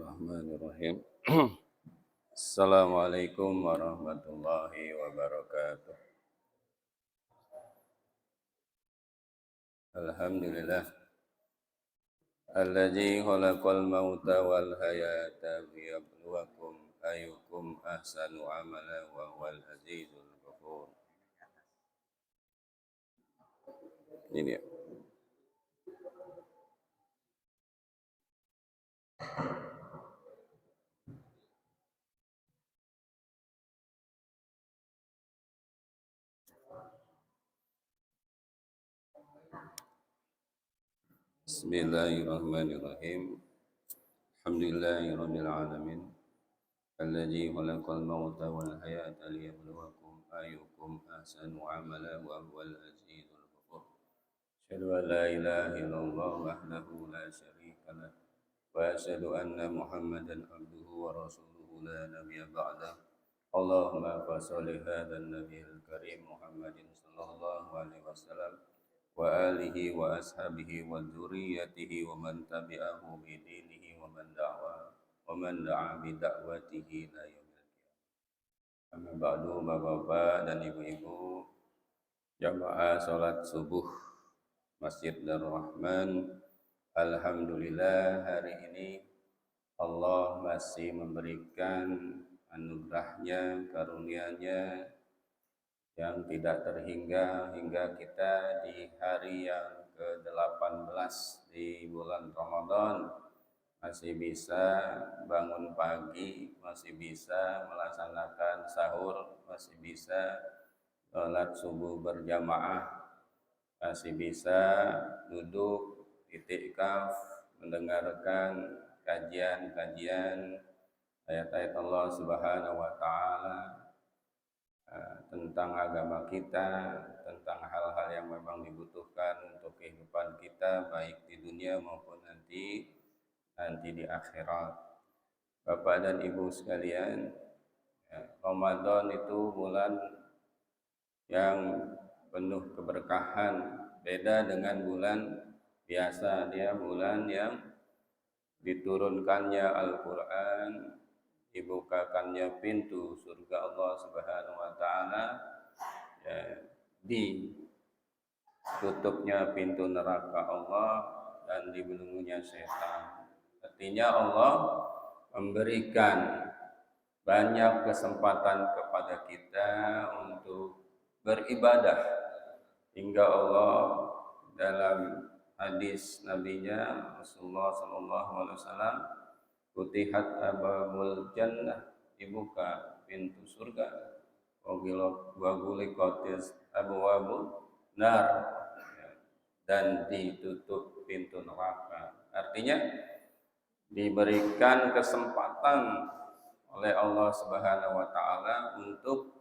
Bismillahirrahmanirrahim. Assalamualaikum warahmatullahi wabarakatuh. Alhamdulillah alladzi khalaqal mauta wal hayata liyabluwakum ayyukum ahsanu amala wa huwal azizul ghafur. Ini ya. Bismillahirrahmanirrahim. Alhamdulillahirabbil alamin. Alladzi khalaqal mauta wal hayata liyabluwakum ayyukum ahsanu amala wa huwal azizul ghafur. Asyhadu an la ilaha illallah wahdahu la syarika lah wa asyhadu anna Muhammadan abduhu wa rasuluhu la nabiyya ba'dah. Allahumma shalli hadzal nabiyil karim Muhammadin sallallahu alaihi wasallam wa alihi wa ashabihi wa dzurriyyatihi wa man tabi'ahu bi dinihi wa man da'a bi da'watihi ila yaumil qiyamah. Amma ba'du, Bapak dan Ibu-ibu jamaah salat subuh Masjid Darul Rahman. Alhamdulillah hari ini Allah masih memberikan anugerahnya, karunia-Nya yang tidak terhingga hingga kita di hari yang ke-18 di bulan Ramadan masih bisa bangun pagi, masih bisa melaksanakan sahur, masih bisa sholat subuh berjamaah, masih bisa duduk i'tikaf mendengarkan kajian-kajian ayat-ayat Allah Subhanahu wa taala tentang agama kita, tentang hal-hal yang memang dibutuhkan untuk kehidupan kita baik di dunia maupun nanti di akhirat. Bapak dan Ibu sekalian, Ramadan itu bulan yang penuh keberkahan, beda dengan bulan biasa. Dia bulan yang diturunkannya Al-Quran, dibukakannya pintu surga Allah Subhanahu wa taala, ditutupnya pintu neraka Allah dan dibelenggunya setan. Artinya Allah memberikan banyak kesempatan kepada kita untuk beribadah, hingga Allah dalam hadis nabinya Rasulullah sallallahu alaihi wasallam, Futihat abwabul jannah, dibuka pintu surga, wa ghulqatis abwabun nar, dan ditutup pintu neraka. Artinya diberikan kesempatan oleh Allah Subhanahu wa taala untuk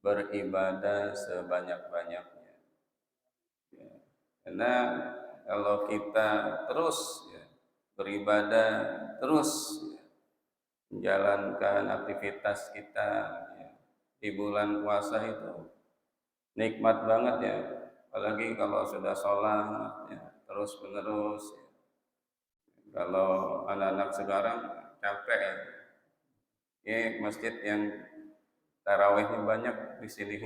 beribadah sebanyak-banyaknya. Karena kalau kita terus beribadah, terus menjalankan aktivitas kita di bulan puasa itu nikmat banget ya, apalagi kalau sudah sholat terus menerus. Kalau anak-anak sekarang capek ini masjid yang tarawihnya banyak di sini.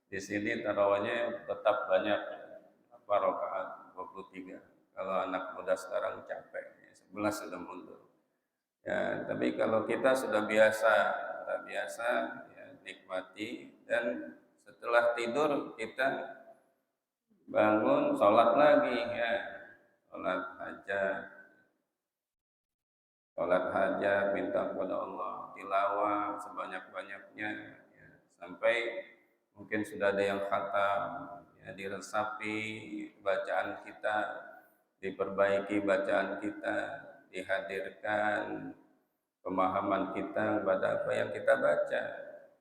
Di sini tarawihnya tetap banyak, rakaat 23. Kalau anak muda sekarang capek, 11 sudah mundur. Ya, tapi kalau kita sudah biasa nikmati, dan setelah tidur kita bangun sholat lagi sholat hajat, minta kepada Allah, tilawah sebanyak-banyaknya sampai mungkin sudah ada yang khatam, diresapi bacaan kita, diperbaiki bacaan kita, dihadirkan pemahaman kita pada apa yang kita baca.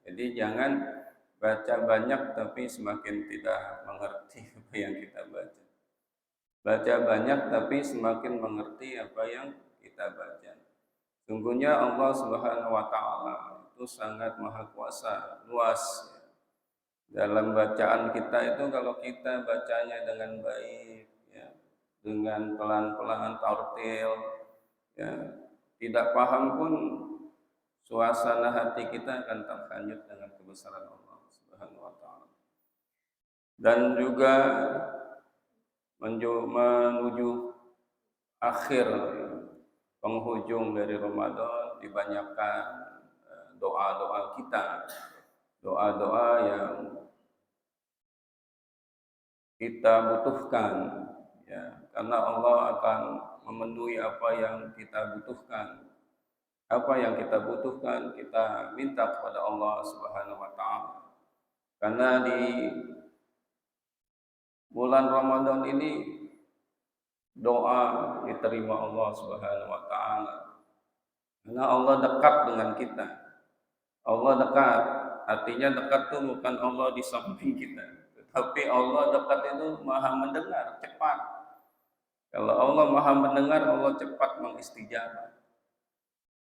Jadi jangan baca banyak tapi semakin tidak mengerti apa yang kita baca. Baca banyak tapi semakin mengerti apa yang kita baca. Sungguhnya Allah Subhanahu wa taala itu sangat maha kuasa, luas. Dalam bacaan kita itu, kalau kita bacanya dengan baik, dengan pelan-pelan tartil, tidak paham pun suasana hati kita akan terhanyut dengan kebesaran Allah Subhanahu wa taala. Dan juga menuju akhir penghujung dari Ramadan, dibanyakkan doa-doa kita, doa-doa yang kita butuhkan, ya, karena Allah akan memenuhi apa yang kita butuhkan. Apa yang kita butuhkan kita minta kepada Allah Subhanahu wa taala. Karena di bulan Ramadan ini doa diterima Allah Subhanahu wa taala. Karena Allah dekat dengan kita. Allah dekat, artinya dekat itu bukan Allah di samping kita, tetapi Allah dekat itu Maha mendengar, cepat. Kalau Allah Maha mendengar, Allah cepat mengistijabah.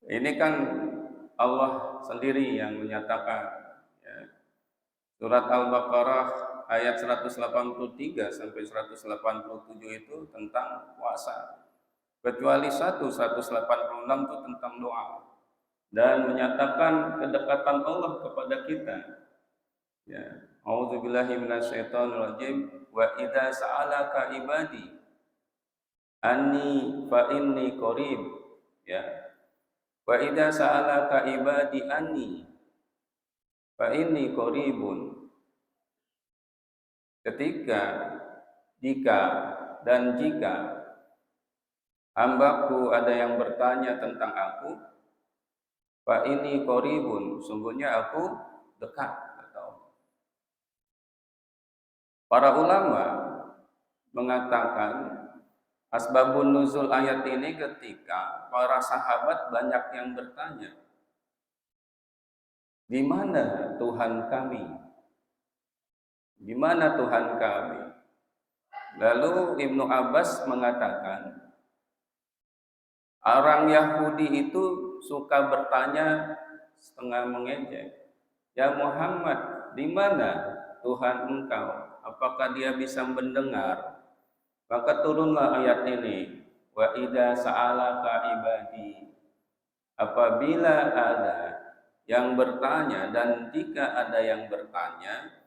Ini kan Allah sendiri yang menyatakan, ya. Surat Al-Baqarah ayat 183 sampai 187 itu tentang puasa. Kecuali 186 itu tentang doa. Dan menyatakan kedekatan Allah kepada kita. Ya. A'udzubillahi minasyaitonirrajim. Wa idza sa'alaka ibadi anni fa inni qarib. Ya. Wa idza sa'alaka ibadi anni fa inni qaribun. Jika hambaku ada yang bertanya tentang aku, fa inni qaribun, sungguhnya aku dekat. Atau para ulama mengatakan asbabun nuzul ayat ini ketika para sahabat banyak yang bertanya, di mana Tuhan kami? Di mana Tuhan kami? Lalu Ibnu Abbas mengatakan, orang Yahudi itu suka bertanya setengah mengejek, ya Muhammad, di mana Tuhan engkau? Apakah dia bisa mendengar? Maka turunlah ayat ini, wa idza sa'alaka ibadi, apabila ada yang bertanya dan jika ada yang bertanya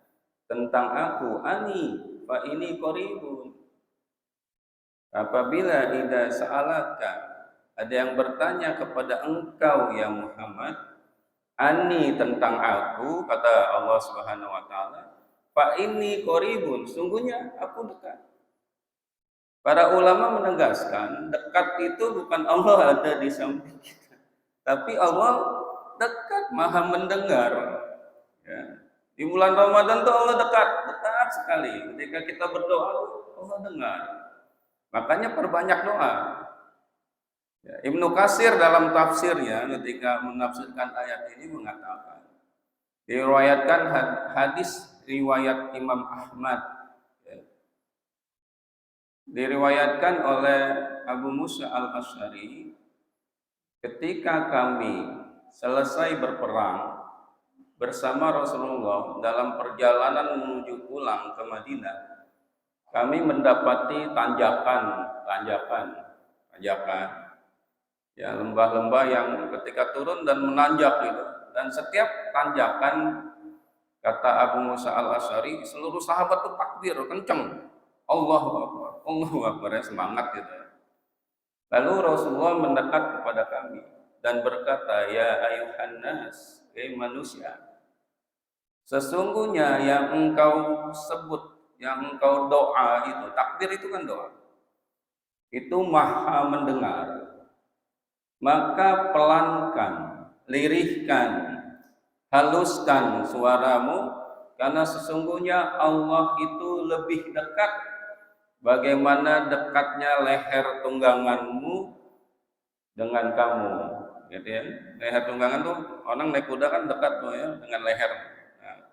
tentang aku, ani fa ini qaribun. Apabila idza sa'alaka, ada yang bertanya kepada engkau ya Muhammad, ani tentang aku, kata Allah Subhanahu wa taala, fa ini qaribun, sungguhnya aku dekat. Para ulama menegaskan, dekat itu bukan Allah ada di samping kita, tapi Allah dekat, Maha mendengar. Ya. Di bulan Ramadan tuh Allah dekat sekali. Ketika kita berdoa, Allah dengar. Makanya perbanyak doa. Ya, Ibnu Katsir dalam tafsirnya ketika menafsirkan ayat ini mengatakan, diriwayatkan hadis riwayat Imam Ahmad, ya, diriwayatkan oleh Abu Musa al-Asy'ari, ketika kami selesai berperang bersama Rasulullah dalam perjalanan menuju pulang ke Madinah, kami mendapati tanjakan, ya, lembah-lembah yang ketika turun dan menanjak itu. Dan setiap tanjakan, kata Abu Musa al-Asy'ari, seluruh sahabat itu takbir kenceng, Allahu Akbar, Allahu Akbar, ya, semangat gitu. Lalu Rasulullah mendekat kepada kami dan berkata, ya ayuhan nas, manusia, sesungguhnya yang engkau sebut, yang engkau doa itu, takbir itu kan doa, itu Maha mendengar. Maka pelankan, lirihkan, haluskan suaramu, karena sesungguhnya Allah itu lebih dekat, bagaimana dekatnya leher tungganganmu dengan kamu, gitu ya. Leher tunggangan tuh orang naik kuda kan dekat tuh ya dengan leher. Nah,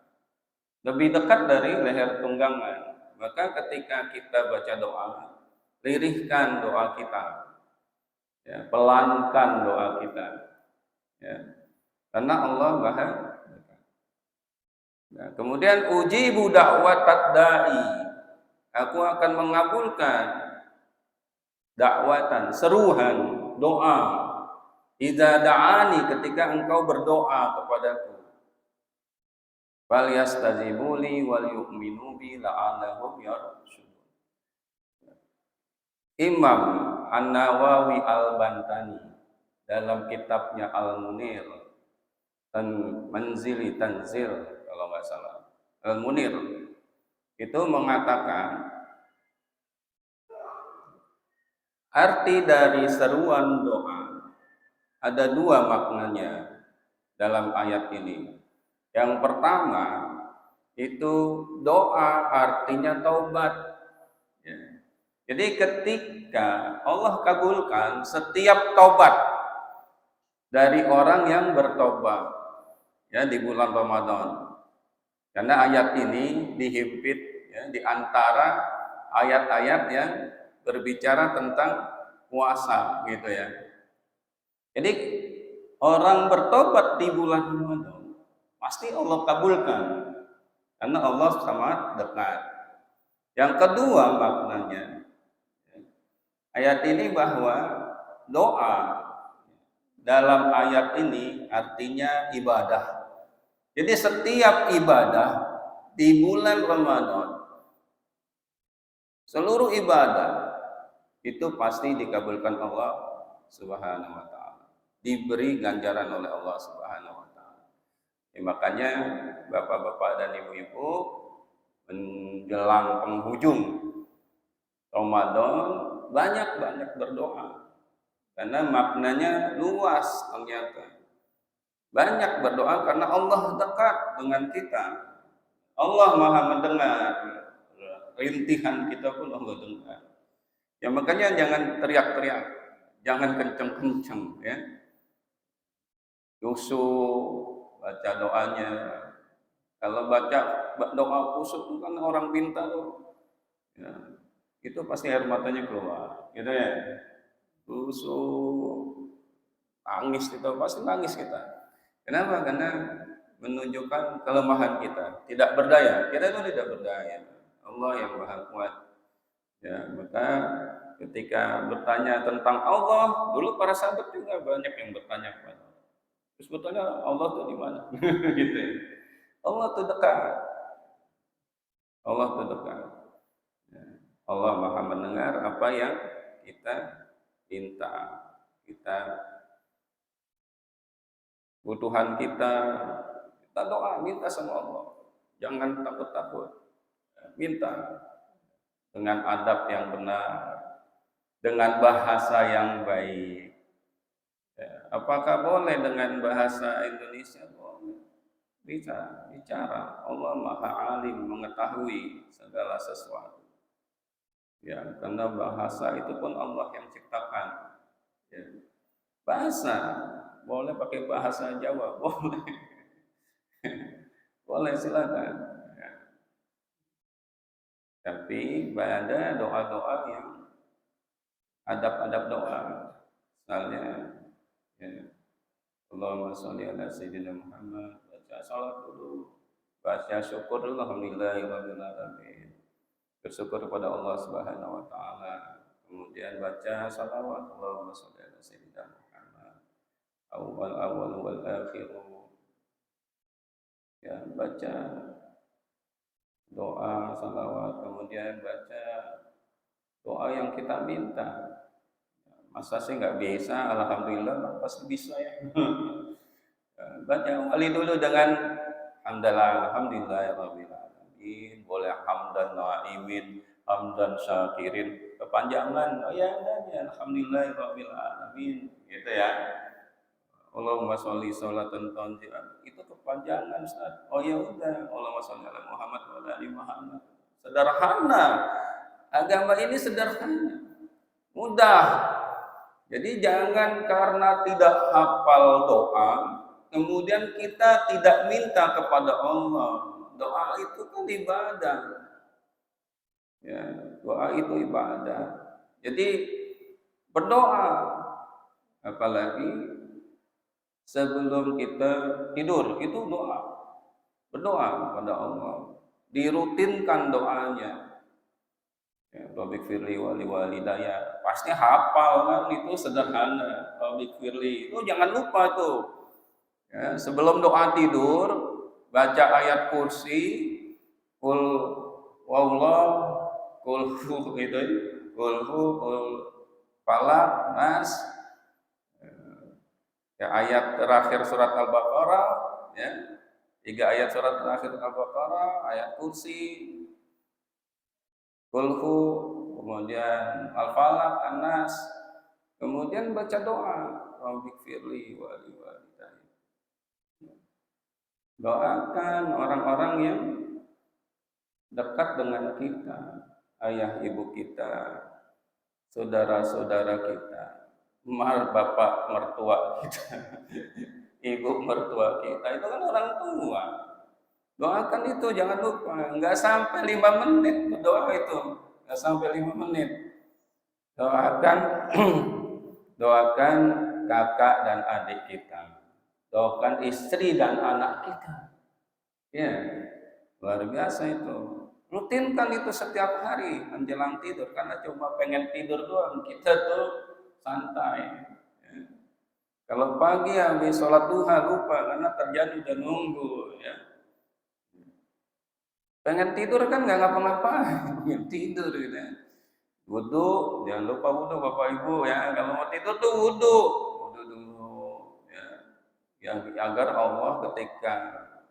lebih dekat dari leher tunggangan. Maka ketika kita baca doa, lirihkan doa kita. Ya, pelankan doa kita, ya, karena Allah Maha dekat. Nah, kemudian ujibu da'watat da'i, aku akan mengabulkan dakwatan, seruhan, doa Idza da'ani, ketika engkau berdoa kepadaku, falyastajibu li wal yu'minu bi la'allahum yarshudun. Imam An-Nawawi Al-Bantani dalam kitabnya Al-Munir dan Manzili Tanzil, kalau nggak salah, Al-Munir itu mengatakan arti dari seruan doa ada dua maknanya dalam ayat ini. Yang pertama itu doa artinya taubat. Ya. Jadi ketika Allah kabulkan setiap taubat dari orang yang bertobat ya di bulan Ramadan. Karena ayat ini dihimpit ya, di antara ayat-ayat yang berbicara tentang puasa gitu ya. Jadi orang bertobat di bulan Ramadan pasti Allah kabulkan karena Allah sangat dekat. Yang kedua maknanya ayat ini bahwa doa dalam ayat ini artinya ibadah. Jadi setiap ibadah di bulan Ramadan, seluruh ibadah itu pasti dikabulkan Allah Subhanahu wa taala. Diberi ganjaran oleh Allah Subhanahu wa taala. Ya, makanya Bapak-bapak dan Ibu-ibu menjelang penghujung Ramadan banyak-banyak berdoa. Karena maknanya luas ternyata. Banyak berdoa karena Allah dekat dengan kita. Allah Maha mendengar. Rintihan kita pun Allah dengar. Ya makanya jangan teriak-teriak, jangan kenceng-kenceng ya. Khusyuk baca doanya. Kalau baca doa khusyuk itu kan orang pintar tuh. Ya, itu pasti air matanya keluar, gitu ya. Khusyuk, nangis kita pasti nangis kita. Kenapa? Karena menunjukkan kelemahan kita, tidak berdaya. Kita itu tidak berdaya. Allah yang Maha Kuat. Ya, maka ketika bertanya tentang Allah, dulu para sahabat juga banyak yang bertanya kepada Allah. Terus bertanya Allah itu di mana? Gitu ya. Allah itu dekat. Allah itu dekat. Ya. Allah Maha mendengar apa yang kita minta. Kita kebutuhan kita doa, minta sama Allah. Jangan takut-takut. Minta dengan adab yang benar, dengan bahasa yang baik. Ya, apakah boleh dengan bahasa Indonesia? Boleh. Bisa bicara. Allah Maha Alim, mengetahui segala sesuatu. Ya, karena bahasa itu pun Allah yang ciptakan. Ya. Bahasa boleh pakai bahasa Jawa, boleh. Boleh silakan. Ya. Tapi ada doa-doa yang adab-adab doa. Misalnya ya, Allahumma sholli ala sayyidina Muhammad, baca salat dulu, baca syukur dulu, alhamdulillahirabbil alamin. Bersyukur kepada Allah Subhanahu wa taala. Kemudian baca salawat, Allahumma sholli ala sayyidina Muhammad, awal wal akhir. Ya, baca doa salawat, kemudian baca doa yang kita minta. Masa sih nggak bisa? Alhamdulillah pasti bisa ya. Baca awali dulu dengan alhamdulillahirabbil alamin, boleh hamdan naimin, hamdan syakirin, kepanjangan. Oh ya, alhamdulillahirabbil alamin, gitu ya. Allahumma sholli sholatan tanji'an, itu kepanjangan Ustaz. Oh ya udah, Allahumma sholli ala Muhammad wa ala ali Muhammad. Sederhana. Agama ini sederhana. Mudah. Jadi jangan karena tidak hafal doa, kemudian kita tidak minta kepada Allah. Doa itu kan ibadah. Ya, doa itu ibadah. Jadi berdoa, apalagi sebelum kita tidur itu doa. Berdoa kepada Allah. Dirutinkan doanya. Rabbik firli wali walidaya. Pasti hafal kan, itu sederhana. Rabbik firli itu jangan lupa tuh. Ya, sebelum doa tidur baca ayat kursi, kul wallah, kul hu itu, kul hu, kul falak, nas, ya ayat terakhir surat Al-Baqarah, ya 3 ayat surat terakhir Al-Baqarah, ayat kursi, kulhu, kemudian al-falaq, an-nas, kemudian baca doa, rabbik firli wali walidayya. Doakan orang-orang yang dekat dengan kita, ayah ibu kita, saudara-saudara kita, bapak mertua kita, ibu mertua kita, itu kan orang tua. Doakan itu, jangan lupa. Nggak sampai 5 menit doa itu, nggak sampai 5 menit. Doakan, doakan kakak dan adik kita, doakan istri dan anak kita. Ya, luar biasa itu. Rutinkan itu setiap hari menjelang tidur, karena cuma pengen tidur doang. Kita tuh santai. Ya. Kalau pagi habis sholat duha lupa, karena terjadi udah nunggu. Ya. Pengen tidur kan nggak ngapa-ngapain, pengen tidur gitu ya. Wudu, jangan lupa wudu Bapak Ibu ya. Kalau mau tidur tuh wudu dulu ya. Yang agar Allah ketika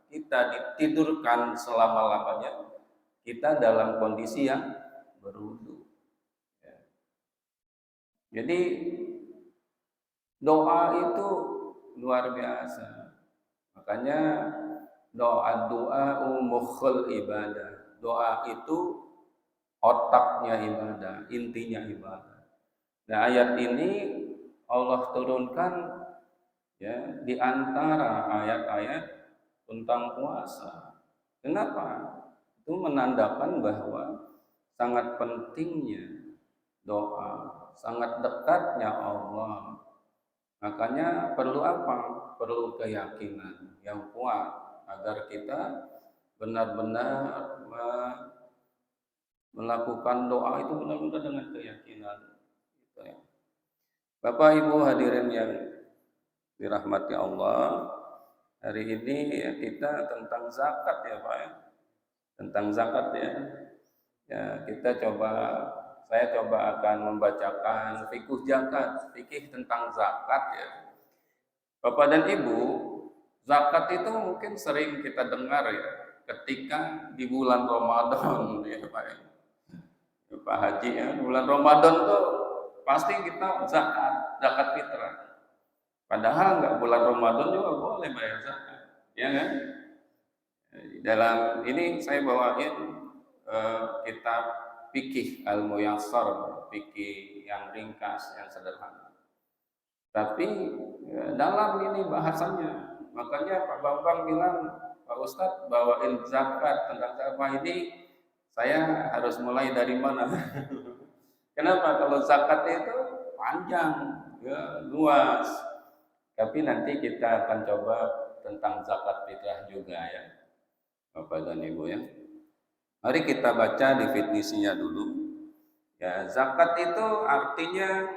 kita ditidurkan selama-lamanya, kita dalam kondisi yang berwudu. Ya. Jadi doa itu luar biasa. Makanya doa mukhul ibadah. Doa itu otaknya ibadah, intinya ibadah. Nah, ayat ini Allah turunkan ya di antara ayat-ayat tentang puasa. Kenapa? Itu menandakan bahwa sangat pentingnya doa, sangat dekatnya Allah. Makanya perlu apa? Perlu keyakinan yang kuat agar kita benar-benar melakukan doa itu benar-benar dengan keyakinan. Gitu ya. Bapak Ibu hadirin yang dirahmati Allah, hari ini ya kita tentang zakat ya Pak ya. Tentang zakat ya. Ya kita saya coba akan membacakan fikih zakat, fikih tentang zakat ya. Bapak dan Ibu, zakat itu mungkin sering kita dengar ya ketika di bulan Ramadan ya Pak ya. Pak Haji ya, bulan Ramadan tuh pasti kita zakat fitrah. Padahal nggak bulan Ramadan juga boleh bayar zakat, ya kan? Dalam ini saya bawain kitab fikih al-muyassar, fikih yang ringkas, yang sederhana. Tapi dalam ini bahasanya, makanya Pak Bambang bilang, Pak Ustadz bawain zakat, tentang zakat ini saya harus mulai dari mana? Kenapa? Kalau zakat itu panjang, ya, luas. Tapi nanti kita akan coba tentang zakat fitrah juga ya, Bapak dan Ibu ya. Mari kita baca definisinya dulu. Ya, zakat itu artinya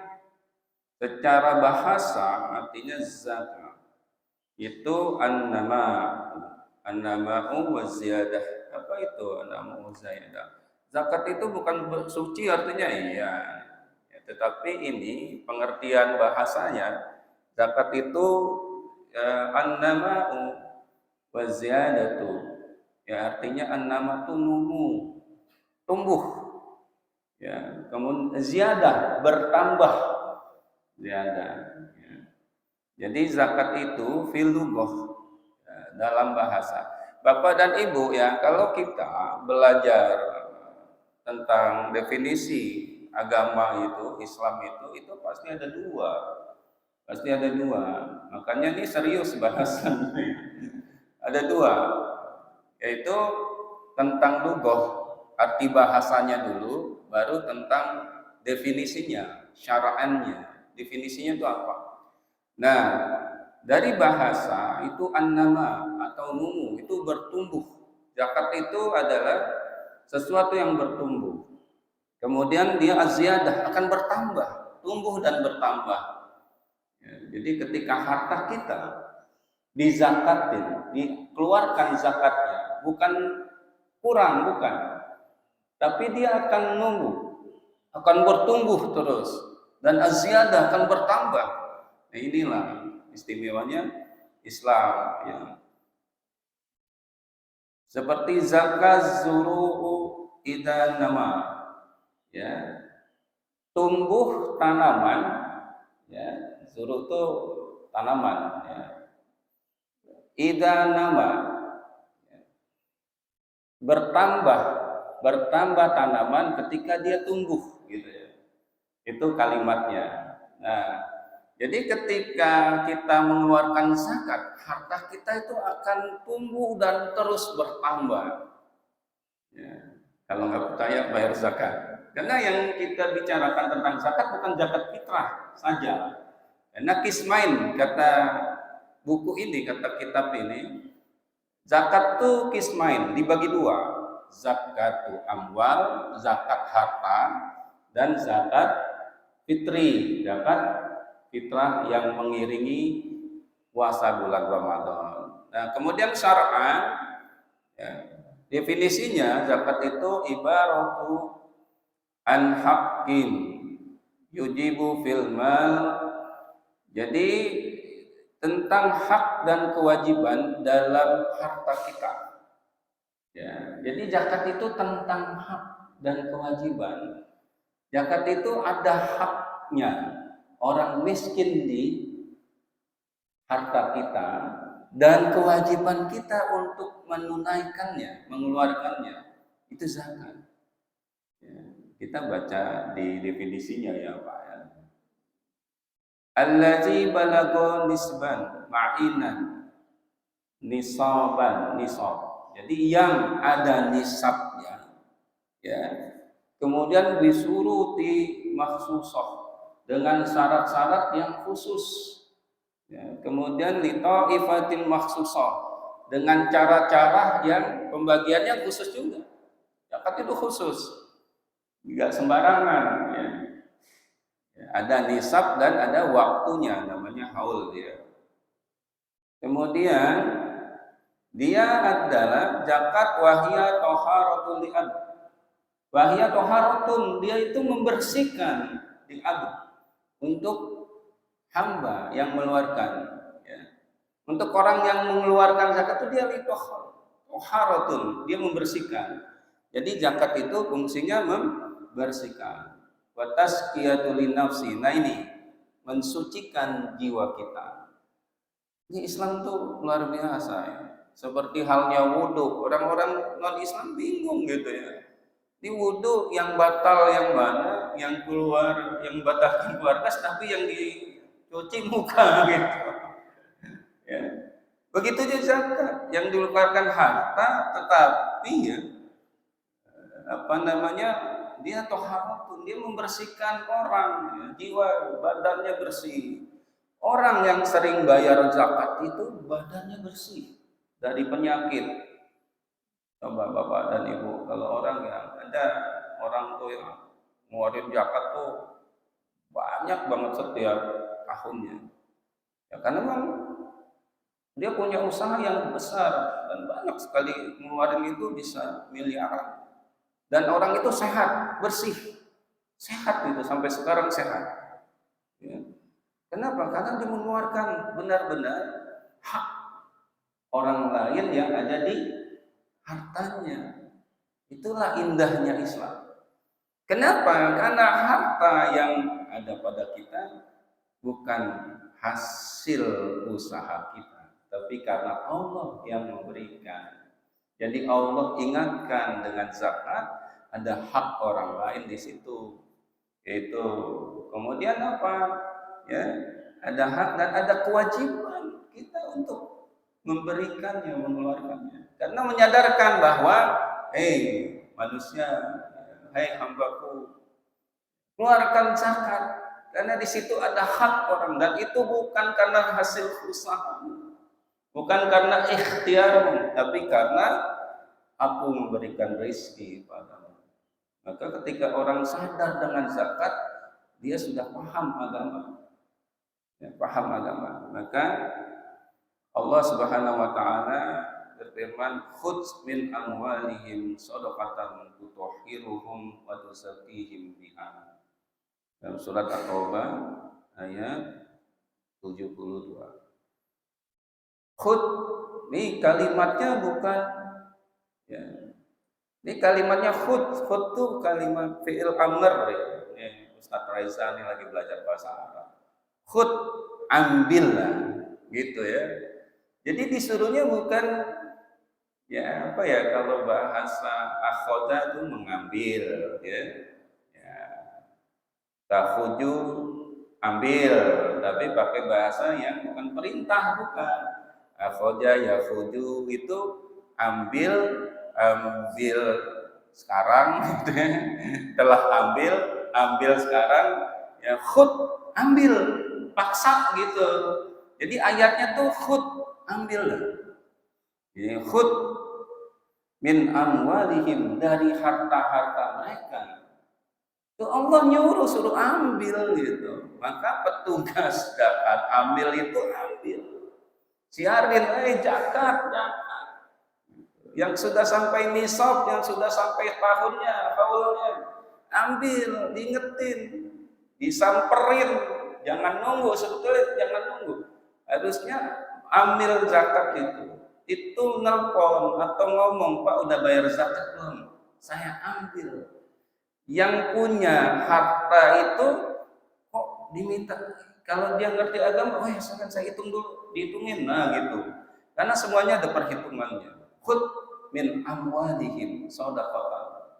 secara bahasa artinya zakat. Itu an-nama'u wa ziyadah. Apa itu an-nama'u wa ziyadah? Zakat itu bukan suci artinya iya. Ya, tetapi ini pengertian bahasanya, zakat itu ya, an-nama'u wa ziyadatu. Ya, artinya an-nama'u tumbuh. Ya, kemudian ziyadah, bertambah. Ziyadah. Ya. Jadi zakat itu fil lughah, ya, dalam bahasa. Bapak dan Ibu ya, kalau kita belajar tentang definisi agama itu, Islam itu pasti ada dua. Pasti ada dua. Makanya ini serius bahasan. Ada dua, yaitu tentang lughah, arti bahasanya dulu, baru tentang definisinya, syara'annya. Definisinya itu apa? Nah, dari bahasa itu an-nama atau numu, itu bertumbuh. Zakat itu adalah sesuatu yang bertumbuh. Kemudian dia aziyadah, akan bertambah, tumbuh dan bertambah. Ya, jadi ketika harta kita dizakatin, dikeluarkan zakatnya, bukan kurang, bukan, tapi dia akan nunggu, akan bertumbuh terus, dan aziyadah akan bertambah. Nah, inilah istimewanya Islam, ya. Seperti zakat zuru'u idza nama, ya, tumbuh tanaman, ya, zuru' itu tanaman, ya. Idza nama, bertambah, bertambah tanaman ketika dia tumbuh, gitu ya. Itu kalimatnya. Nah, jadi ketika kita mengeluarkan zakat, harta kita itu akan tumbuh dan terus bertambah. Ya, kalau nggak percaya bayar zakat. Karena yang kita bicarakan tentang zakat bukan zakat fitrah saja. Karena kismain kata buku ini, kata kitab ini, zakat tuh kismain, dibagi dua. Zakatu amwal, zakat harta, dan zakat fitri, zakat fitrah yang mengiringi puasa bulan Ramadan. Nah, kemudian syar'an, ya, definisinya zakat itu ibaratu an haqqin yujibu fil mal. Jadi tentang hak dan kewajiban dalam harta kita. Ya, jadi zakat itu tentang hak dan kewajiban. Zakat itu ada haknya orang miskin di harta kita dan kewajiban kita untuk menunaikannya, mengeluarkannya. Itu zakat. Ya, kita baca di definisinya ya Pak ya. Allazi balago nisban ma'inan nisaban nisab. Jadi yang ada nisabnya, ya. Kemudian disuruti maksusah dengan syarat-syarat yang khusus. Ya, kemudian litaifatin maksusah dengan cara-cara yang pembagiannya khusus juga. Zakat itu khusus, tidak sembarangan. Ya. Ya, ada nisab dan ada waktunya, namanya haul dia. Kemudian dia adalah zakat wahya toharatul li'ab. Wahya toharatun, dia itu membersihkan li'ab untuk hamba yang mengeluarkan, ya. Untuk orang yang mengeluarkan zakat itu dia toharatun, dia membersihkan. Jadi zakat itu fungsinya membersihkan. Wa tazkiyatul nafsi. Nah ini mensucikan jiwa kita. Ini Islam tuh luar biasa ya. Seperti halnya wudhu, orang-orang non-Islam bingung gitu ya. Di wudhu yang batal yang mana, yang keluar, yang batalkan keluar tapi yang dicuci muka gitu. Ya. Begitu juga zakat, yang dikeluarkan harta, tetapi ya apa namanya, dia toharatun, dia membersihkan orang, ya, jiwa badannya bersih. Orang yang sering bayar zakat itu badannya bersih dari penyakit. Coba Bapak dan Ibu, kalau orang yang ada orang tuh yang ngeluarin zakat tuh banyak banget setiap tahunnya. Ya karena memang dia punya usaha yang besar dan banyak sekali ngeluarin itu bisa miliaran. Dan orang itu sehat, bersih. Sehat itu sampai sekarang sehat. Ya. Kenapa? Karena dia mengeluarkan benar-benar hak orang lain yang ada di hartanya. Itulah indahnya Islam. Kenapa? Karena harta yang ada pada kita bukan hasil usaha kita, tapi karena Allah yang memberikan. Jadi Allah ingatkan dengan zakat ada hak orang lain di situ. Yaitu kemudian apa? Ya, ada hak dan ada kewajiban kita untuk memberikannya, mengeluarkannya. Karena menyadarkan bahwa, manusia, hambaku, keluarkan zakat. Karena di situ ada hak orang dan itu bukan karena hasil usaha, bukan karena ikhtiar, tapi karena aku memberikan rezeki padamu. Maka ketika orang sadar dengan zakat, dia sudah paham agama, ya, paham agama. Maka Allah Subhanahu wa taala berfirman, "Khudz min amwalihim shadaqatan tutahhiruhum wa tuzakkihim biha." Dalam surat At-Taubah ayat 72. Khud, ini kalimatnya bukan, ya, ini kalimatnya khud. Khud itu kalimat fi'il amr, ya. Ustaz Raisa ini lagi belajar bahasa Arab. Khud, ambillah, gitu ya. Jadi disuruhnya bukan, ya apa ya, kalau bahasa akhoda itu mengambil, ya. Ya, takhuju ambil, tapi pakai bahasa yang bukan perintah, bukan. Akhoda yakhuju itu ambil, ambil sekarang, gitu ya. Telah ambil, ambil sekarang, ya khud, ambil, paksa gitu. Jadi ayatnya tuh khud, ambil. Jadi khud min amwalihim, dari harta-harta mereka. Itu Allah nyuruh, suruh ambil gitu. Maka petugas zakat ambil itu ambil. Siarin, zakat, zakat. Yang sudah sampai nisab, yang sudah sampai tahunnya, ambil, diingetin, disamperin, jangan nunggu, sebetulnya jangan nunggu. Harusnya ambil zakat itu nelpon atau ngomong, "Pak, udah bayar zakat belum?" Saya ambil. Yang punya harta itu kok diminta, kalau dia ngerti agama, oh ya saya hitung dulu, dihitungin, nah gitu. Karena semuanya ada perhitungannya. Khud min amwalihim shadaqatan.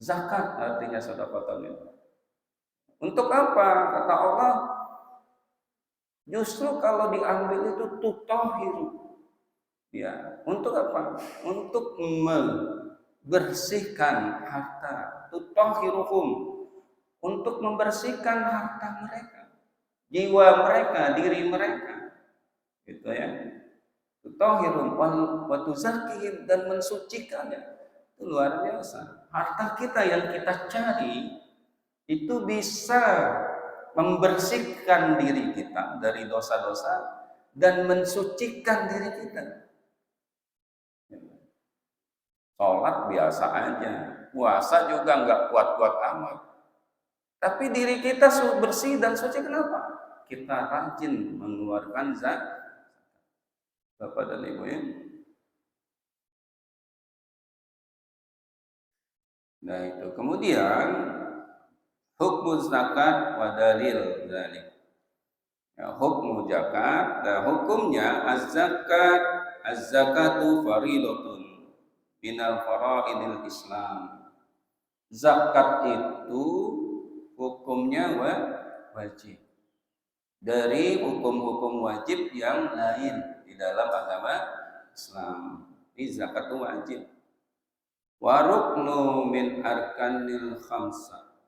Zakat artinya shadaqatan. Untuk apa? Kata Allah, justru kalau diambil itu tutahhiru. Ya, untuk apa? Untuk membersihkan harta, tutahhiruhum, untuk membersihkan harta mereka, jiwa mereka, diri mereka, gitu ya. Tutahhirum wa tuzakkihim, dan mensucikannya. Itu luar biasa. Harta kita yang kita cari itu bisa membersihkan diri kita dari dosa-dosa dan mensucikan diri kita. Sholat biasa aja, puasa juga nggak kuat-kuat amat. Tapi diri kita bersih dan suci, kenapa? Kita rajin mengeluarkan zakat. Bapak dan Ibu ya. Nah itu. Kemudian hukum zakat wa dalil dzalik. Ya, hukum zakat, dan hukumnya az-zakatu faridatun minal faraidil Islam. Zakat itu hukumnya wajib dari hukum-hukum wajib yang lain di dalam agama Islam. Ini zakat itu wajib. Wa ruknu min arkanil khamsah,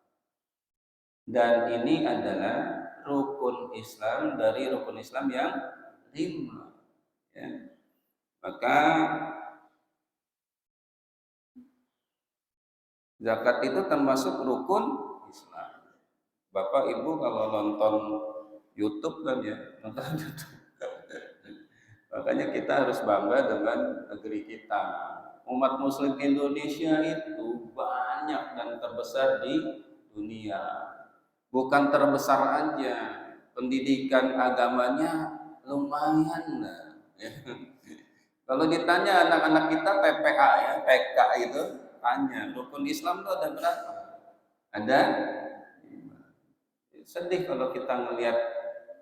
dan ini adalah rukun Islam dari rukun Islam yang 5, ya. Maka zakat itu termasuk rukun Islam. Bapak Ibu kalau nonton YouTube kan ya, nonton YouTube. Makanya kita harus bangga dengan negeri kita. Umat Muslim Indonesia itu banyak dan terbesar di dunia. Bukan terbesar aja, pendidikan agamanya lumayan lah. Kalau ditanya anak-anak kita PPA ya, PK itu, tanya rukun Islam itu ada berapa? Ada? Sedih kalau kita ngelihat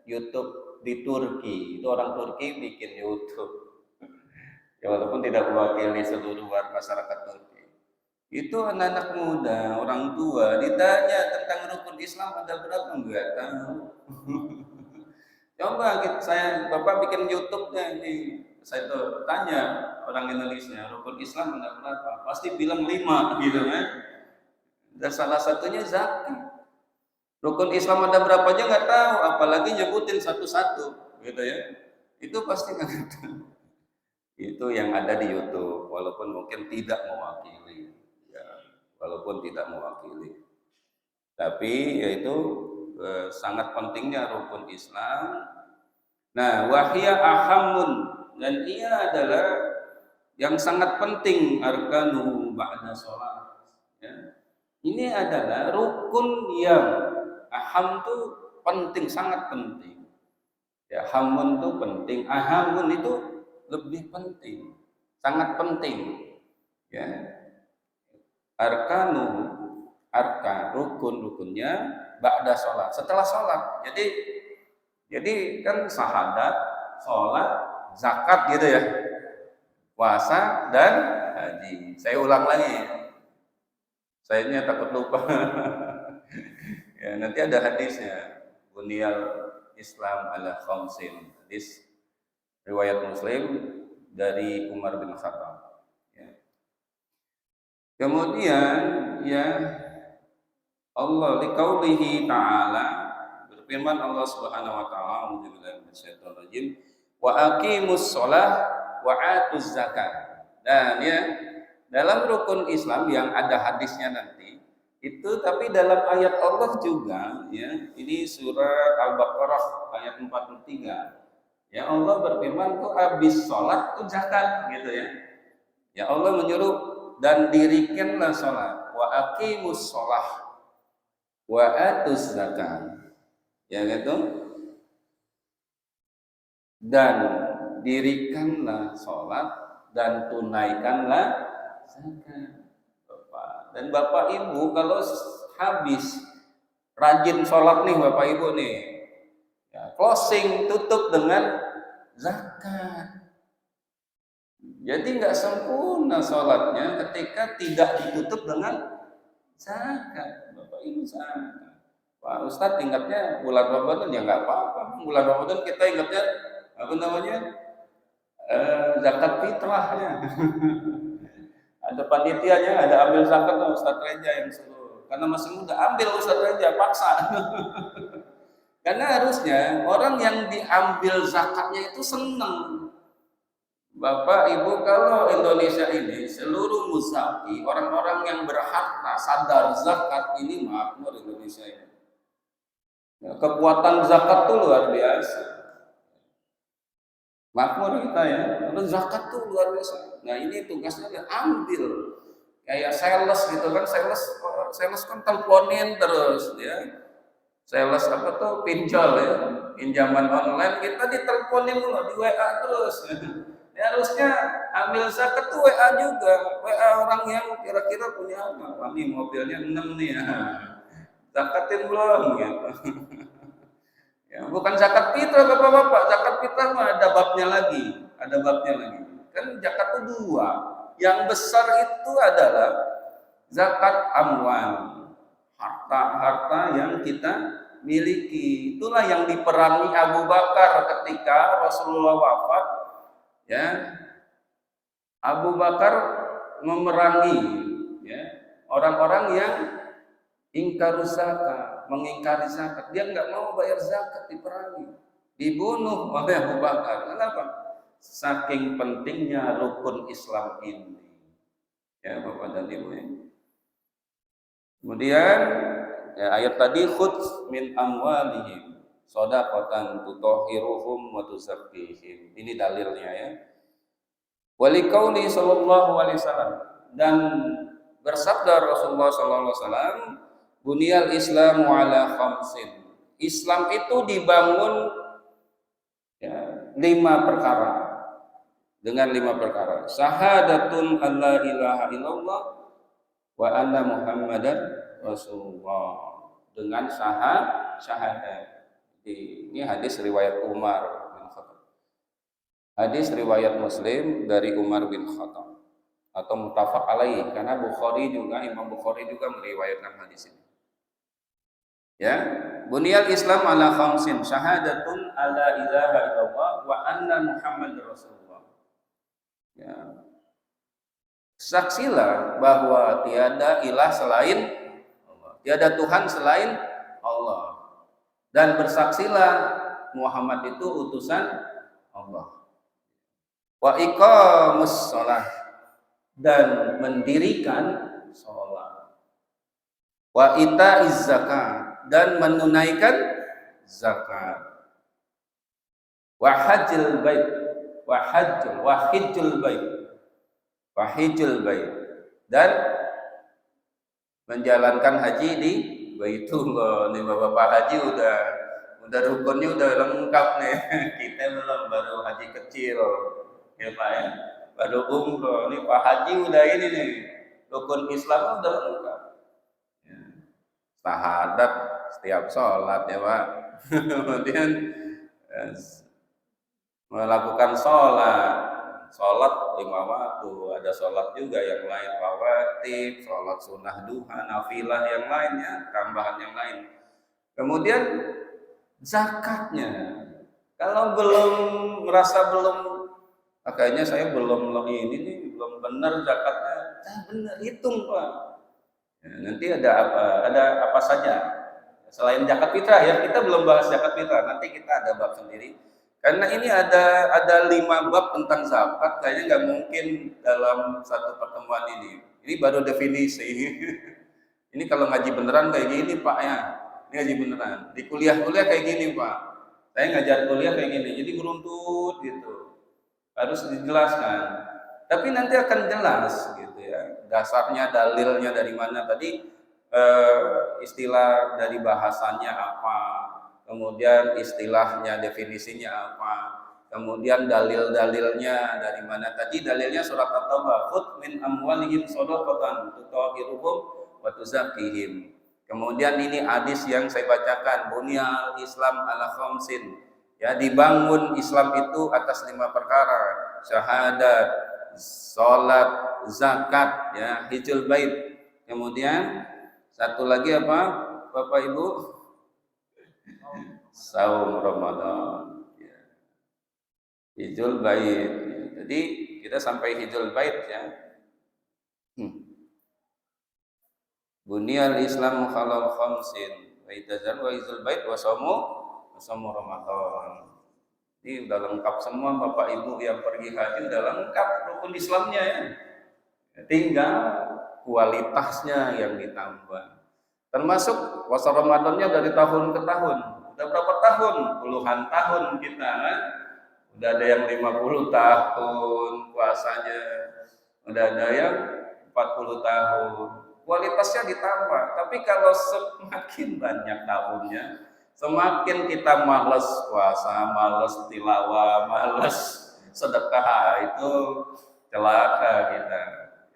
YouTube di Turki, itu orang Turki bikin YouTube. Ya walaupun tidak mewakili seluruh masyarakat Turki. Itu anak-anak muda, orang tua ditanya tentang rukun Islam ada berapa, enggak tahu. Coba Bapak bikin YouTube-nya ini, saya tuh tanya orang Indonesia, rukun Islam ada berapa? Pasti bilang 5 gitu kan. Dan salah satunya zakat. Rukun Islam ada berapa aja nggak tahu, apalagi nyebutin satu-satu, gitu ya. Itu pasti nggak tahu. Itu yang ada di YouTube, walaupun mungkin tidak mewakili. Ya, walaupun tidak mewakili. Tapi yaitu sangat pentingnya rukun Islam. Nah, wahya ahamun, dan ia adalah yang sangat penting, arkanu ba'da sholat. Ya. Ini adalah rukun yang aham itu penting, sangat penting. Ya, hamun itu penting, ahamun itu lebih penting, sangat penting. Ya, arkanu, arkan rukun-rukunnya ba'da sholat, setelah sholat. Jadi kan syahadat, sholat, zakat gitu ya, puasa dan haji. Saya ulang lagi, sayanya takut lupa. Ya, nanti ada hadisnya, bunyal Islam ala khamsin, hadis riwayat Muslim dari Umar bin Khattab. Ya. Kemudian ya Allah liqaulihi ta'ala, berfirman Allah Subhanahu wa taala, a'udzubillahi minasyaitonir rajim, wa aqimus shalah wa atuz zakat. Dan ya, dalam rukun Islam yang ada hadisnya nanti itu, tapi dalam ayat Allah juga ya, ini surat Al-Baqarah ayat 43. Ya, Allah berfirman tuh habis sholat tuh zakat gitu ya. Ya, Allah menyuruh dan dirikanlah sholat, wa aqimus shalah wa atuz zakat, ya gitu, dan dirikanlah sholat dan tunaikanlah zakat. Dan Bapak Ibu kalau habis rajin sholat nih Bapak Ibu nih, ya, closing tutup dengan zakat. Jadi nggak sempurna sholatnya ketika tidak ditutup dengan zakat. Bapak Ibu zakat. Pak Ustadz ingatnya bulan Ramadan, ya nggak apa-apa. Bulan Ramadan kita ingatnya apa namanya, zakat fitrahnya. Ada panitianya, ada ambil zakat tuh Ustadz Reja yang suruh. Karena masih muda, ambil Ustadz Reja, paksa. Karena harusnya orang yang diambil zakatnya itu senang. Bapak Ibu, kalau Indonesia ini seluruh muzaki, orang-orang yang berharta sadar zakat ini makmur Indonesia ini. Ya, kekuatan zakat tuh luar biasa. Makmur kita ya, karena zakat tuh luar biasa. Nah ini tugasnya ya, ambil. Kayak sales gitu kan, sales kan teleponin terus ya. Sales apa tuh, pinjol ya, pinjaman online, kita diteleponin dulu, di WA terus. Ya, harusnya ambil zakat tuh WA juga, WA orang yang kira-kira punya apa? Wah, nih mobilnya 6 nih ya, zakatin belum gitu. Ya, bukan zakat fitrah Bapak-bapak, zakat fitrah mah ada babnya lagi, Kan zakat itu dua, yang besar itu adalah zakat amwal, harta-harta yang kita miliki. Itulah yang diperangi Abu Bakar ketika Rasulullah wafat. Ya, Abu Bakar memerangi ya, orang-orang yang ingkar zakat, mengingkari zakat. Dia nggak mau bayar zakat, diperangi, dibunuh oleh Abu Bakar. Kenapa? Saking pentingnya rukun Islam ini. Ya, Bapak dan Ibu. Kemudian ya, ayat tadi, khudz min amwalihim shadaqatan tutahhiruhum wa tuzakkihim. Ini dalilnya ya. Walikauli sallallahu alaihi wasallam, dan bersabda Rasulullah sallallahu alaihi wasallam, bunyal Islamu ala khamsin. Islam itu dibangun ya, 5 perkara. Dengan 5 perkara. Syahadatun alla ilaha illallah wa anna Muhammadan Rasulullah. Dengan syahadat. Ini hadis riwayat Umar bin Khattab. Hadis riwayat Muslim dari Umar bin Khattab, atau muttafaq alaih, karena Imam Bukhari juga meriwayatkan hadis ini. Ya, bunyal Islam ala khamsin, syahadatun alla ilaha illallah wa anna Muhammadar Rasulullah. Ya. Saksilah bahwa tiada ilah selain Allah, tiada Tuhan selain Allah, dan bersaksilah Muhammad itu utusan Allah. Wa iqamus shalah, dan mendirikan sholat. wa itaiz zakat, dan menunaikan zakat, wa hajjul bait, wa hajjul bait, dan menjalankan haji di Baitullah. Nih bapak haji udah rukunnya udah lengkap nih. Kita belum, baru haji kecil ya Pak ya, baru umroh. Nih Pak Haji udah ini nih, rukun Islam udah lengkap ya. Syahadat setiap sholat ya Pak. Kemudian eh, melakukan sholat 5 waktu, ada sholat juga yang lain, rawatib, sholat sunnah duha, nafilah yang lainnya, tambahan yang lain. Kemudian zakatnya, kalau belum merasa kayaknya saya belum ini nih, belum benar zakatnya, benar hitung Pak. Ya, nanti ada apa saja selain zakat fitrah ya, kita belum bahas zakat fitrah, nanti kita ada bab sendiri. Karena ini ada 5 bab tentang zakat, kayaknya nggak mungkin dalam satu pertemuan ini. Ini baru definisi. Ini kalau ngaji beneran kayak gini Pak ya. Ini ngaji beneran. Di kuliah-kuliah kayak gini Pak. Saya ngajar kuliah kayak gini, jadi beruntut gitu. Harus dijelaskan. Tapi nanti akan jelas gitu ya. Dasarnya, dalilnya dari mana tadi, istilah dari bahasanya apa, kemudian istilahnya, definisinya apa, kemudian dalil-dalilnya dari mana. Tadi dalilnya surat At-Taubah, khudz min amwalihim shadaqatan tutahhiruhum wa tuzakkihim. Kemudian ini hadis yang saya bacakan, bunyal Islam ala khamsin, ya, dibangun Islam itu atas 5 perkara: syahadat, salat, zakat, ya, hijjul bait. Kemudian satu lagi apa Bapak Ibu? Saum Ramadan, ya. Hijjul bait. Jadi kita sampai hijjul bait ya. Bunyal Islam khalal khamsin wa itazal wa hijjul bait wa saumu Ramadan. Ini udah lengkap semua Bapak Ibu yang pergi haji, udah lengkap rukun Islamnya ya. Tinggal kualitasnya yang ditambah. Termasuk puasa Ramadannya dari tahun ke tahun. Udah berapa tahun? Puluhan tahun kita kan? Udah ada yang 50 tahun puasanya. Udah ada yang 40 tahun. Kualitasnya ditambah. Tapi kalau semakin banyak tahunnya, semakin kita malas puasa, malas tilawah, malas sedekah, itu celaka kita.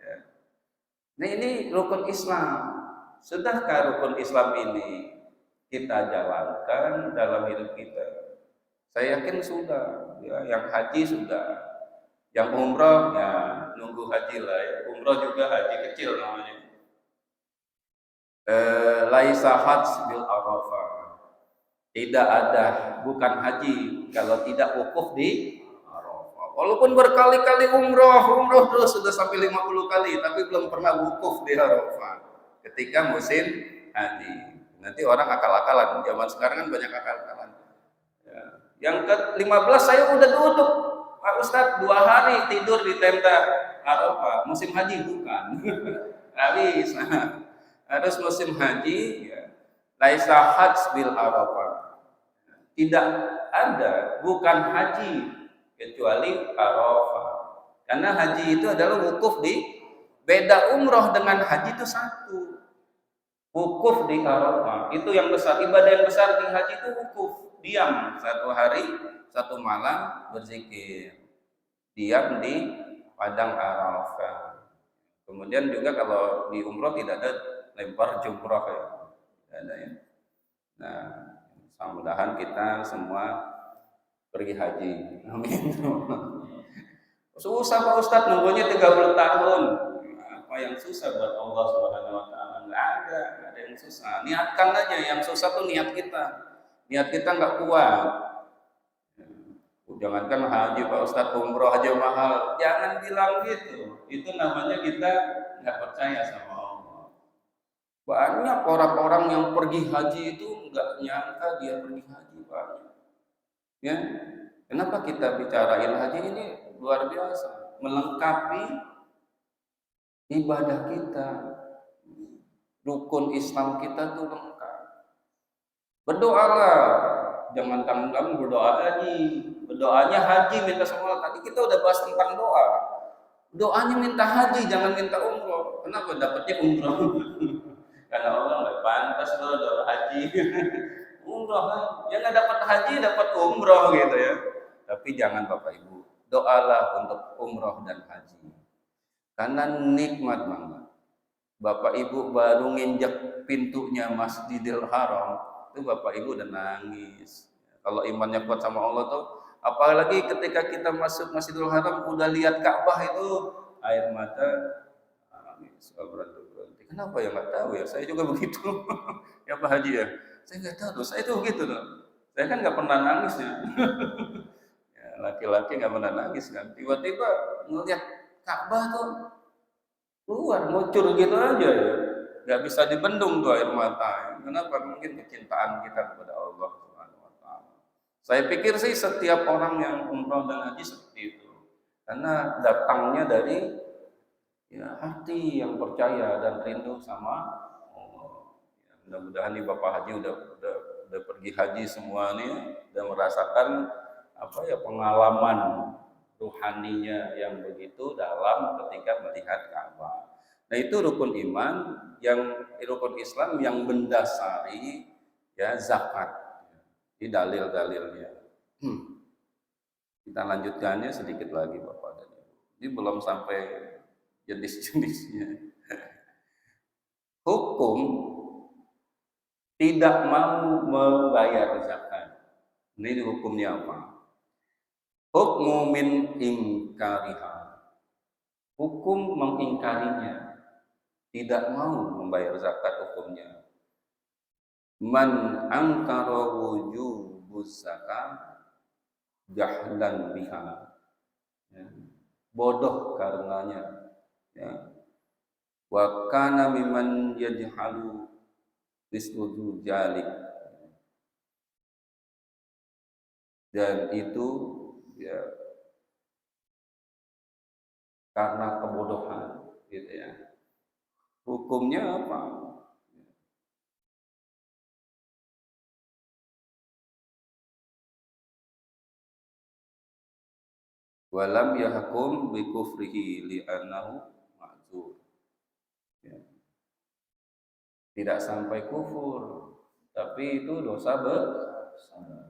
Ya. Nah ini rukun Islam. Sudahkah rukun Islam ini kita jalankan dalam hidup kita? Saya yakin sudah. Ya, yang haji sudah, yang umroh ya nunggu haji lah ya. Umroh juga haji kecil namanya. Laisa hajj bil arafah. Tidak ada, bukan haji kalau tidak wukuf di Arafah. Walaupun berkali-kali umroh terus sudah sampai 50 kali, tapi belum pernah wukuf di Arafah ketika musim haji. Nanti orang akal-akalan, zaman sekarang kan banyak akal-akalan. Ya. Yang ke-15 saya udah duduk, Pak Ustadz 2 hari tidur di tenda Arafah. Musim haji bukan. Habis. Harus musim haji ya. Laisa hajj bil Arafah. Tidak ada, bukan haji kecuali Arafah. Karena haji itu adalah wukuf di, beda umroh dengan haji itu satu. Wukuf di Arafah itu yang besar, ibadah yang besar di haji itu wukuf, diam 1 hari 1 malam berzikir, diam di padang Arafah. Kemudian juga kalau di umroh tidak ada lempar jumroh ya, tidak ada ya. Nah, mudah-mudahan kita semua pergi haji. Amin. Susah Pak Ustadz, nunggunya 30 tahun. Apa yang susah buat Allah Subhanahu wa taala? Enggak ada yang susah. Niatkan aja, yang susah tuh niat kita. Niat kita enggak kuat. Jangankan haji Pak Ustadz, umroh aja mahal. Jangan bilang gitu. Itu namanya kita enggak percaya sama Allah. Banyak orang-orang yang pergi haji itu enggak nyangka dia pergi haji banyak. Ya, kenapa kita bicarain haji ini luar biasa, melengkapi ibadah kita. rukun Islam kita tuh lengkap. Berdoalah, jangan tanggung berdoa lagi. Berdoanya haji minta semua. Tadi kita udah bahas tentang doa. Doanya minta haji, jangan minta umroh. Kenapa dapatnya umroh? Karena Allah nggak pantas loh doa haji. Umroh kan, ya nggak dapat haji, dapat umroh gitu ya. Tapi jangan Bapak Ibu, doalah untuk umroh dan haji. Karena nikmat banget. Bapak Ibu baru nginjek pintunya Masjidil Haram, itu Bapak Ibu udah nangis. Kalau imannya kuat sama Allah tuh, apalagi ketika kita masuk Masjidil Haram udah lihat Ka'bah itu, air mata nangis. Kenapa ya nggak tahu ya? Saya juga begitu. Ya Pak Haji ya, saya nggak tahu tuh. Saya itu begitu tuh. Saya kan nggak pernah nangis ya. Ya, laki-laki nggak pernah nangis kan. Tiba-tiba ngeliat Ka'bah tuh keluar ngucur gitu aja ya, nggak bisa dibendung tuh air mata. Kenapa? Mungkin kecintaan kita kepada Allah Subhanahu Wa Taala. Saya pikir sih setiap orang yang umroh dan haji seperti itu, karena datangnya dari ya hati yang percaya dan rindu sama Allah. Ya, mudah-mudahan nih Bapak Haji udah pergi haji semua nih, udah merasakan apa ya pengalaman ruhaninya yang begitu dalam ketika melihat Ka'bah. Nah itu rukun iman, yang rukun Islam yang mendasari ya zakat. Ini dalil-dalilnya. Kita lanjutkannya sedikit lagi Bapak dan Ibu. Ini belum sampai jenis-jenisnya. Hukum tidak mau membayar zakat. Ini hukumnya apa? Hukmu min ingkariha. Hukum mengingkarinya, tidak mau membayar zakat hukumnya. Man angkara wujubuz zakat jahlan biha. Ya. Bodoh karenanya. Ya. Wa kana mimman yajhalu biswudu jalik. Dan itu ya karena kebodohan gitu ya. Hukumnya apa? Walam yahkum bi kufrihi li'annahu ma'zur. Ya. Tidak sampai kufur, tapi itu dosa besar.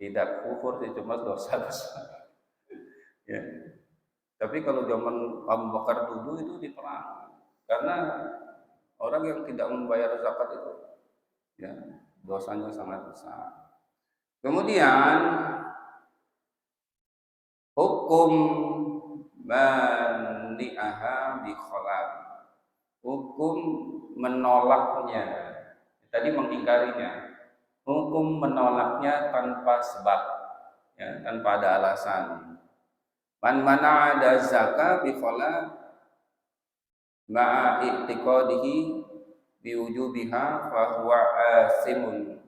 Tidak kufur sih, cuma dosa besar. Ya. Tapi kalau zaman Abu Bakar dulu itu diperang, karena orang yang tidak membayar zakat itu, ya dosanya sangat besar. Kemudian hukum mani'aha bi khalaq, hukum menolaknya. Tadi mengingkarinya. Hukum menolaknya tanpa sebab, ya, tanpa ada alasan. Man mana'ada zakat bi khalaq ma'a i'tiqadihi bi wujubiha fa huwa asimun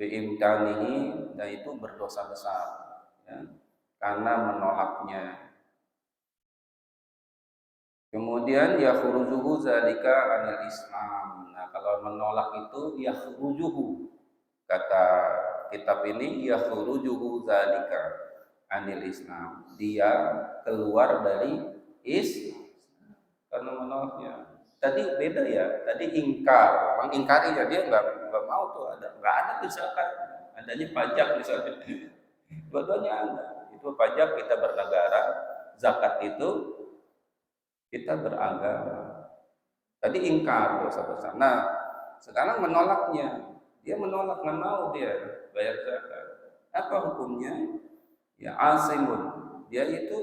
bi imtanihi, dan itu berdosa besar, ya, karena menolaknya. Kemudian yakhrujuhu zalika anil Islam. Nah, kalau menolak itu yakhrujuhu, kata kitab ini, yakhrujuhu zalika anil Islam, dia keluar dari Islam karena menolaknya. Tadi beda ya, tadi ingkar, mengingkarinya, dia nggak mau tuh, nggak ada tuh zakat, adanya pajak misalnya. Dua-duanya ada. Itu pajak kita bernegara, zakat itu kita beragama. Tadi ingkar dosa besar. Nah, sekarang menolaknya, dia menolak, nggak mau dia bayar zakat. Apa hukumnya? Ya asimun, dia itu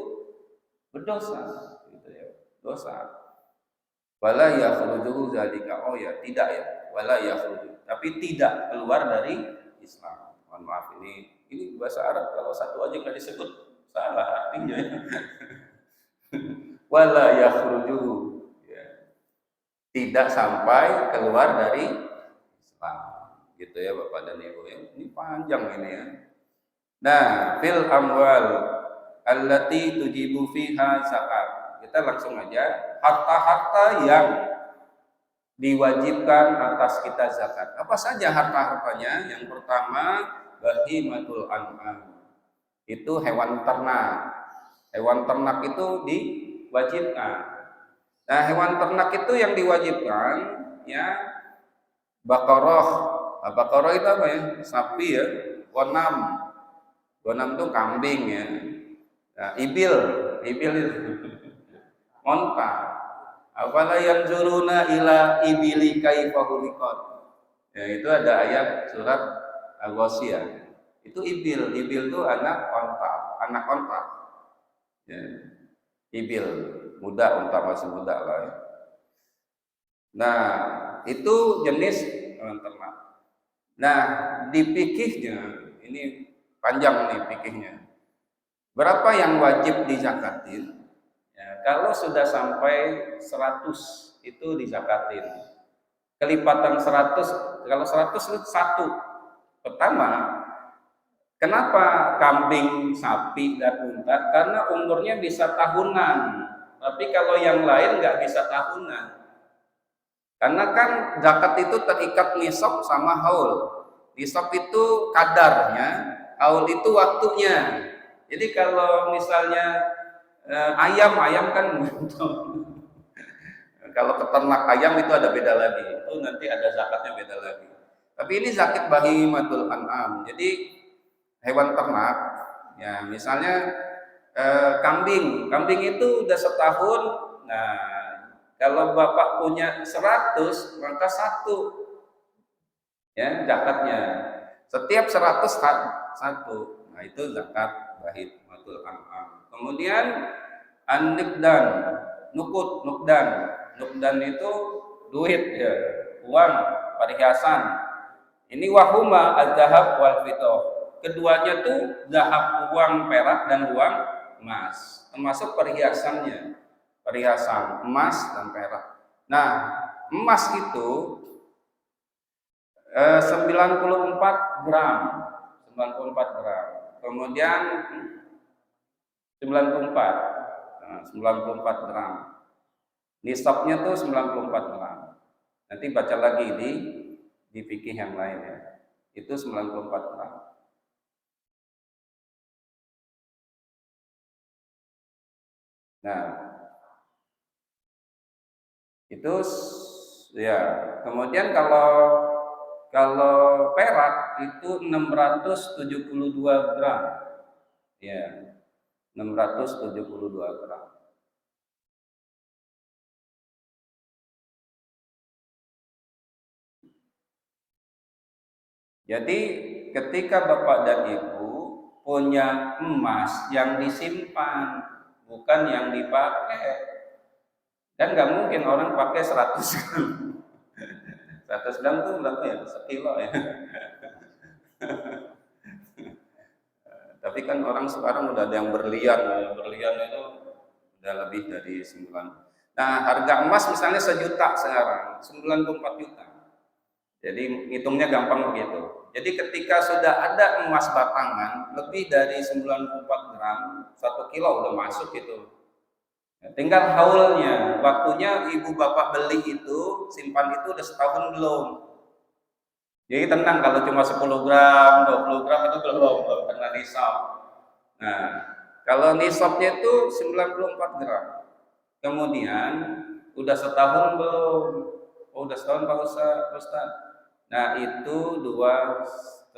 berdosa, gitu ya, dosa. Wala yakhrujuhu zalika, oh ya tidak ya, wala yakhruju, tapi tidak keluar dari Islam. Mohon maaf, ini bahasa Arab, kalau satu aja nggak disebut salah artinya. Wala yakhrujuhu, ya, tidak sampai keluar dari Islam, gitu ya Bapak dan Ibu ya. Ini panjang ini ya. Nah, fil amwal allati tujibu fiha zakat. Kita langsung aja harta-harta yang diwajibkan atas kita zakat. Apa saja harta-hartanya? Yang pertama, bahimatul an'am. Itu hewan ternak. Hewan ternak itu diwajibkan. Nah, hewan ternak itu yang diwajibkan ya baqarah. Nah, baqarah itu apa ya? Sapi ya. Ghanam. Ghanam itu kambing ya. Nah, ibil itu onta. Afala yanzuruna ila ibili kaifa khuliqat. Ya, itu ada ayat surat Al-Ghasyiyah. Itu ibil itu anak onta. Ya, ibil, muda, unta masih muda lah ya. Nah, itu jenis hewan ternak. Nah, di fikihnya, ini panjang nih fikihnya. Berapa yang wajib dizakatin? Ya, kalau sudah sampai 100 itu dizakatin. Kelipatan 100, kalau 100 itu satu. Pertama, kenapa kambing, sapi, dan unta? Karena umurnya bisa tahunan. Tapi kalau yang lain nggak bisa tahunan. Karena kan zakat itu terikat nisab sama haul. Nisab itu kadarnya, haul itu waktunya. Jadi kalau misalnya ayam kan kalau peternak ayam itu ada beda lagi. Itu nanti ada zakatnya beda lagi. Tapi ini zakat bahimatul an'am. Jadi hewan ternak, ya misalnya kambing itu udah setahun. Nah, kalau bapak punya 100 maka satu ya zakatnya. Setiap 100 satu. Nah, itu zakat bahimatul an'am. Kemudian an-nukdan, nukdan itu duit ya, uang, perhiasan. Ini wahuma az-zahab wal fiddah. Keduanya tuh zahab, uang perak dan uang emas, termasuk perhiasannya. Perhiasan emas dan perak. Nah, emas itu 94 gram. 94 gram. Kemudian 94. Nah, 94 gram. Nisabnya tuh 94 gram. Nanti baca lagi di fikih yang lain ya. Itu 94 gram. Nah, itu ya. Kemudian kalau perak itu 672 gram. Ya, 672 gram. Jadi ketika Bapak dan Ibu punya emas yang disimpan, bukan yang dipakai. Kan nggak mungkin orang pakai 100 gram. 100 gram itu berapa ya? Sekilo ya. Tapi kan orang sekarang udah ada yang berlian itu udah lebih dari 9. Nah, harga emas misalnya 1 juta sekarang, 94 juta. Jadi hitungnya gampang begitu. Jadi ketika sudah ada emas batangan lebih dari 94 gram, 1 kilo udah masuk itu. Ya, tinggal haulnya, waktunya ibu bapak beli itu, simpan itu udah setahun belum. Jadi tenang kalau cuma 10 gram, 20 gram itu belum kena nisab. Nah, kalau nisabnya itu 94 gram. Kemudian udah setahun belum? Oh, udah setahun Pak Ustaz. Nah, itu 2,5%.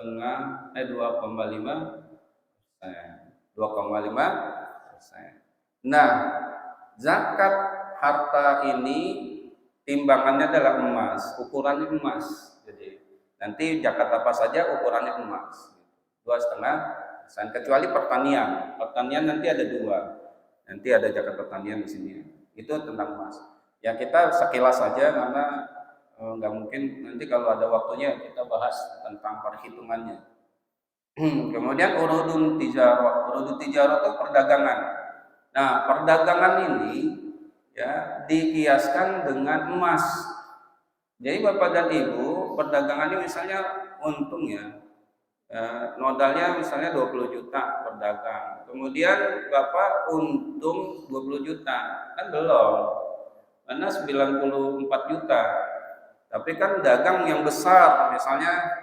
Nah, zakat harta ini timbangannya adalah emas, ukurannya emas. Jadi nanti zakat apa saja ukurannya emas, 2,5%. Kecuali pertanian nanti ada 2. Nanti ada zakat pertanian di sini. Itu tentang emas. Ya kita sekilas saja karena nggak mungkin nanti kalau ada waktunya kita bahas tentang perhitungannya. Kemudian urudun tijarah itu perdagangan. Nah, perdagangan ini ya dikiaskan dengan emas. Jadi Bapak dan Ibu, perdagangannya misalnya untung ya. Modalnya misalnya 20 juta per dagang. Kemudian Bapak untung 20 juta. Kan belum. Karena 94 juta. Tapi kan dagang yang besar, misalnya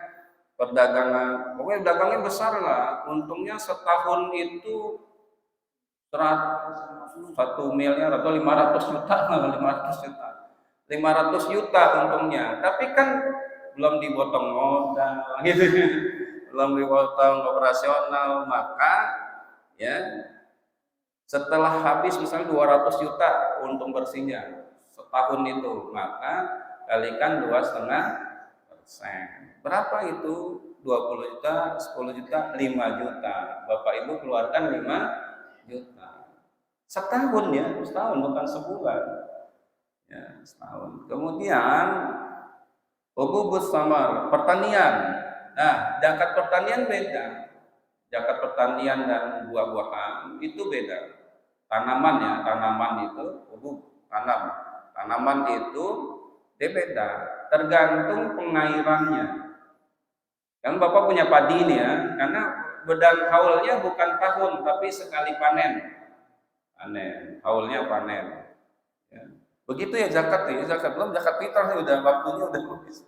perdagangan, pokoknya dagangnya besar lah. Untungnya setahun itu 1 miliar atau 500 juta, 500 juta. 500 juta untungnya. Tapi kan belum dipotong modal gitu. Belum dipotong operasional, maka ya setelah habis misalnya 200 juta untung bersihnya setahun itu, maka kalikan 2,5%. Berapa itu? 20 juta, 10 juta, 5 juta. Bapak Ibu keluarkan 5 juta. Setahun ya, setahun bukan sebulan. Ya, setahun. Kemudian hububus samar, pertanian. Nah, zakat pertanian beda. Zakat pertanian dan buah-buahan itu beda. Tanaman ya, tanaman itu tanam. Tanaman itu dia beda, tergantung pengairannya. Kan Bapak punya padi ini ya, karena bedang haulnya bukan tahun tapi sekali panen. Panen, haulnya panen. Ya. Begitu ya zakat ya, zakat belum zakat fitrah udah waktunya udah habis.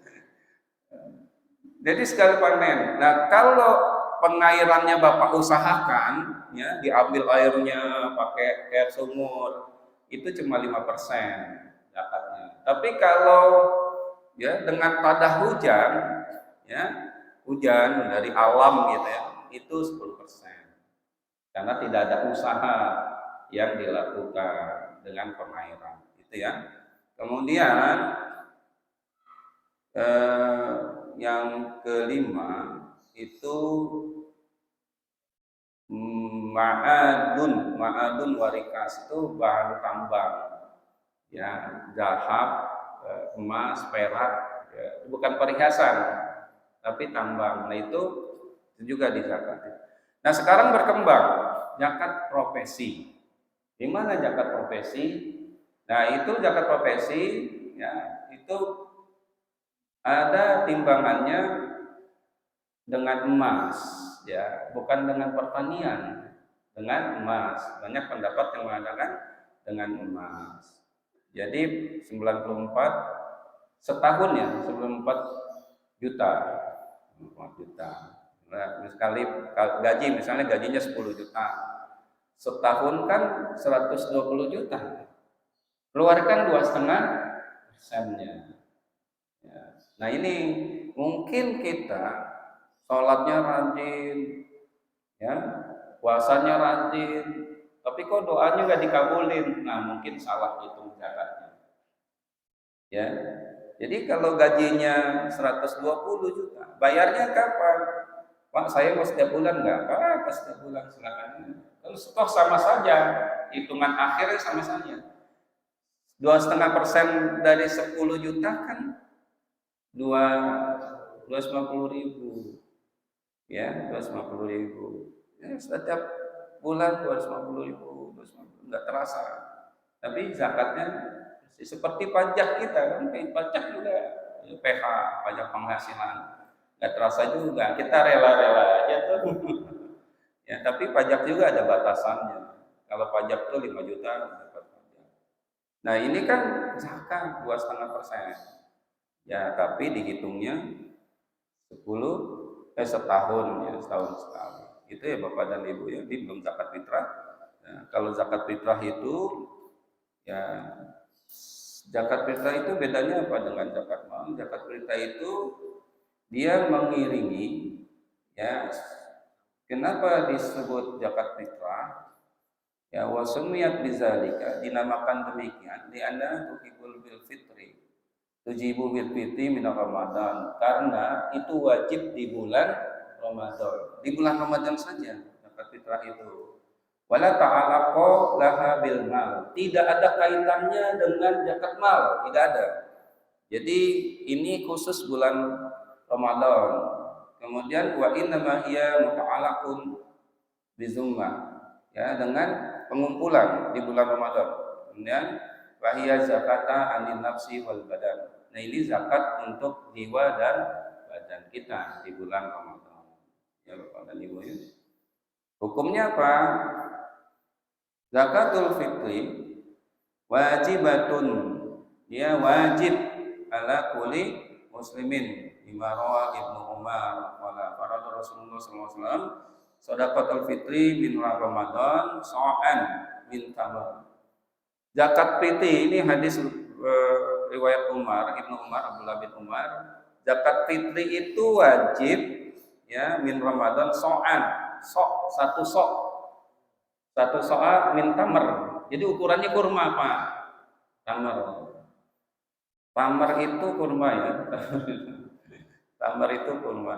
Jadi sekali panen. Nah, kalau pengairannya Bapak usahakan, ya diambil airnya pakai air sumur, itu cuma 5% zakatnya. Tapi kalau ya dengan tada hujan, ya hujan dari alam gitu ya, itu 10%. Karena tidak ada usaha yang dilakukan dengan pengairan, itu ya. Kemudian eh, yang kelima itu ma'adun warikas, itu bahan tambang ya, zahab, emas, perak ya, bukan perhiasan tapi tambang. Nah itu juga dizakati. Nah sekarang berkembang zakat profesi. Di mana zakat profesi? Nah itu zakat profesi ya, itu ada timbangannya dengan emas ya, bukan dengan pertanian, dengan emas. Banyak pendapat yang mengatakan dengan emas. Jadi 94 setahun ya, 94 juta. 94 juta. Nah, sekali gaji misalnya gajinya 10 juta. Setahun kan 120 juta. Keluarkan 2,5%-nya. Ya. Nah ini mungkin kita sholatnya rajin, ya puasanya rajin, tapi kok doanya nggak dikabulin. Nah mungkin salah hitung zakatnya. Ya, jadi kalau gajinya 120 juta, bayarnya kapan? Pak, saya mau setiap bulan nggak? Apa setiap bulan silakan. Terus toh sama saja, hitungan akhirnya sama saja. 2,5% dari 10 juta kan 250.000, ya 250.000. Ya, setiap bulan 250.000, 250, nggak terasa. Tapi zakatnya seperti pajak kita kan, kayak pajak juga ya, PH, pajak penghasilan, nggak terasa juga. Kita rela-rela aja tuh. Ya, tapi pajak juga ada batasannya. Kalau pajak tuh 5 juta dapat pajak. Nah ini kan zakat 2,5%. Ya, tapi dihitungnya 10 setahun ya, setahun sekali. Itu ya Bapak dan Ibu ya, ini belum zakat fitrah. Nah, kalau zakat fitrah itu ya, zakat fitrah itu bedanya apa dengan zakat mal? Zakat fitrah itu dia mengiringi ya. Kenapa disebut zakat fitrah? Ya wasumiyat bizalika, dinamakan demikian di anda tuhibul bil fitri, tujibu bil fitri min Ramadan, karena itu wajib di bulan Ramadan. Di bulan Ramadan saja zakat fitrah itu. Wala ta'alaqo laha bil mal. Tidak ada kaitannya dengan zakat mal, tidak ada. Jadi ini khusus bulan Ramadan. Kemudian wa inna ma hiya muta'alaqun bizumma, ya dengan pengumpulan di bulan Ramadan. Kemudian wahiyya zakata anil nafsi wal badan. Nah ini zakat untuk jiwa dan badan kita di bulan Ramadan. ya Bapak dan Ibu ya. Hukumnya apa? Zakatul fitri wajibatun, ya wajib ala kulli muslimin. Lima rawa Ibnu Umar wala farad Rasulullah sallallahu alaihi wasallam shadaqatul fitri min Ramadan sa'an min tamar. Zakat fitri ini hadis riwayat Umar, Ibnu Umar, Abdullah bin Umar. Zakat fitri itu wajib ya min Ramadan sa'an, satu so'a min tamar. Jadi ukurannya kurma apa? Tamar. Tamar itu kurma ya. Tamar itu kurma.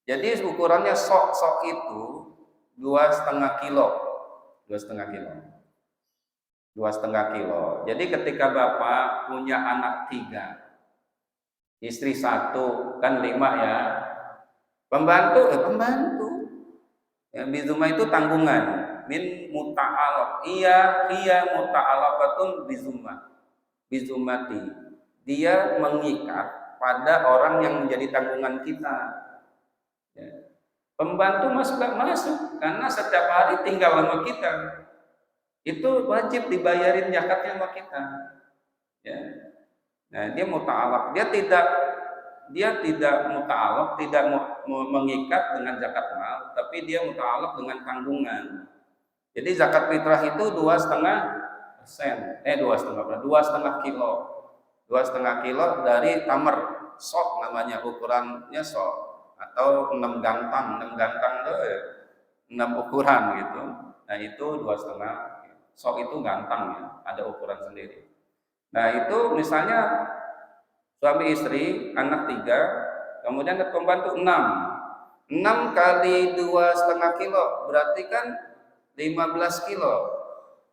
Jadi ukurannya sok itu 2,5 kilo. 2,5 kilo. 2,5 kilo. Jadi ketika Bapak punya anak 3, istri 1, kan 5 ya. Pembantu. Ya, bizuma itu tanggungan. Min muta'alaq. Iya muta'alaqatun bizumati. Dia mengikat pada orang yang menjadi tanggungan kita. Ya. Pembantu masuk karena setiap hari tinggal sama kita. Itu wajib dibayarin zakatnya sama kita. Ya. Nah, dia muta'alaq. Dia tidak muta'alaq, tidak mengikat dengan zakat mal, tapi dia muta'alaq dengan tanggungan. Jadi zakat fitrah itu 2,5%, 2,5 kilo. 2,5 kilo dari tamar, sok namanya, ukurannya sok, atau 6 gantang itu 6 ukuran gitu. Nah itu 2,5. Sok itu gantang ya, ada ukuran sendiri. Nah itu misalnya suami istri, anak 3, kemudian pembantu 6. 6 kali 2,5 kilo berarti kan 15 kilo.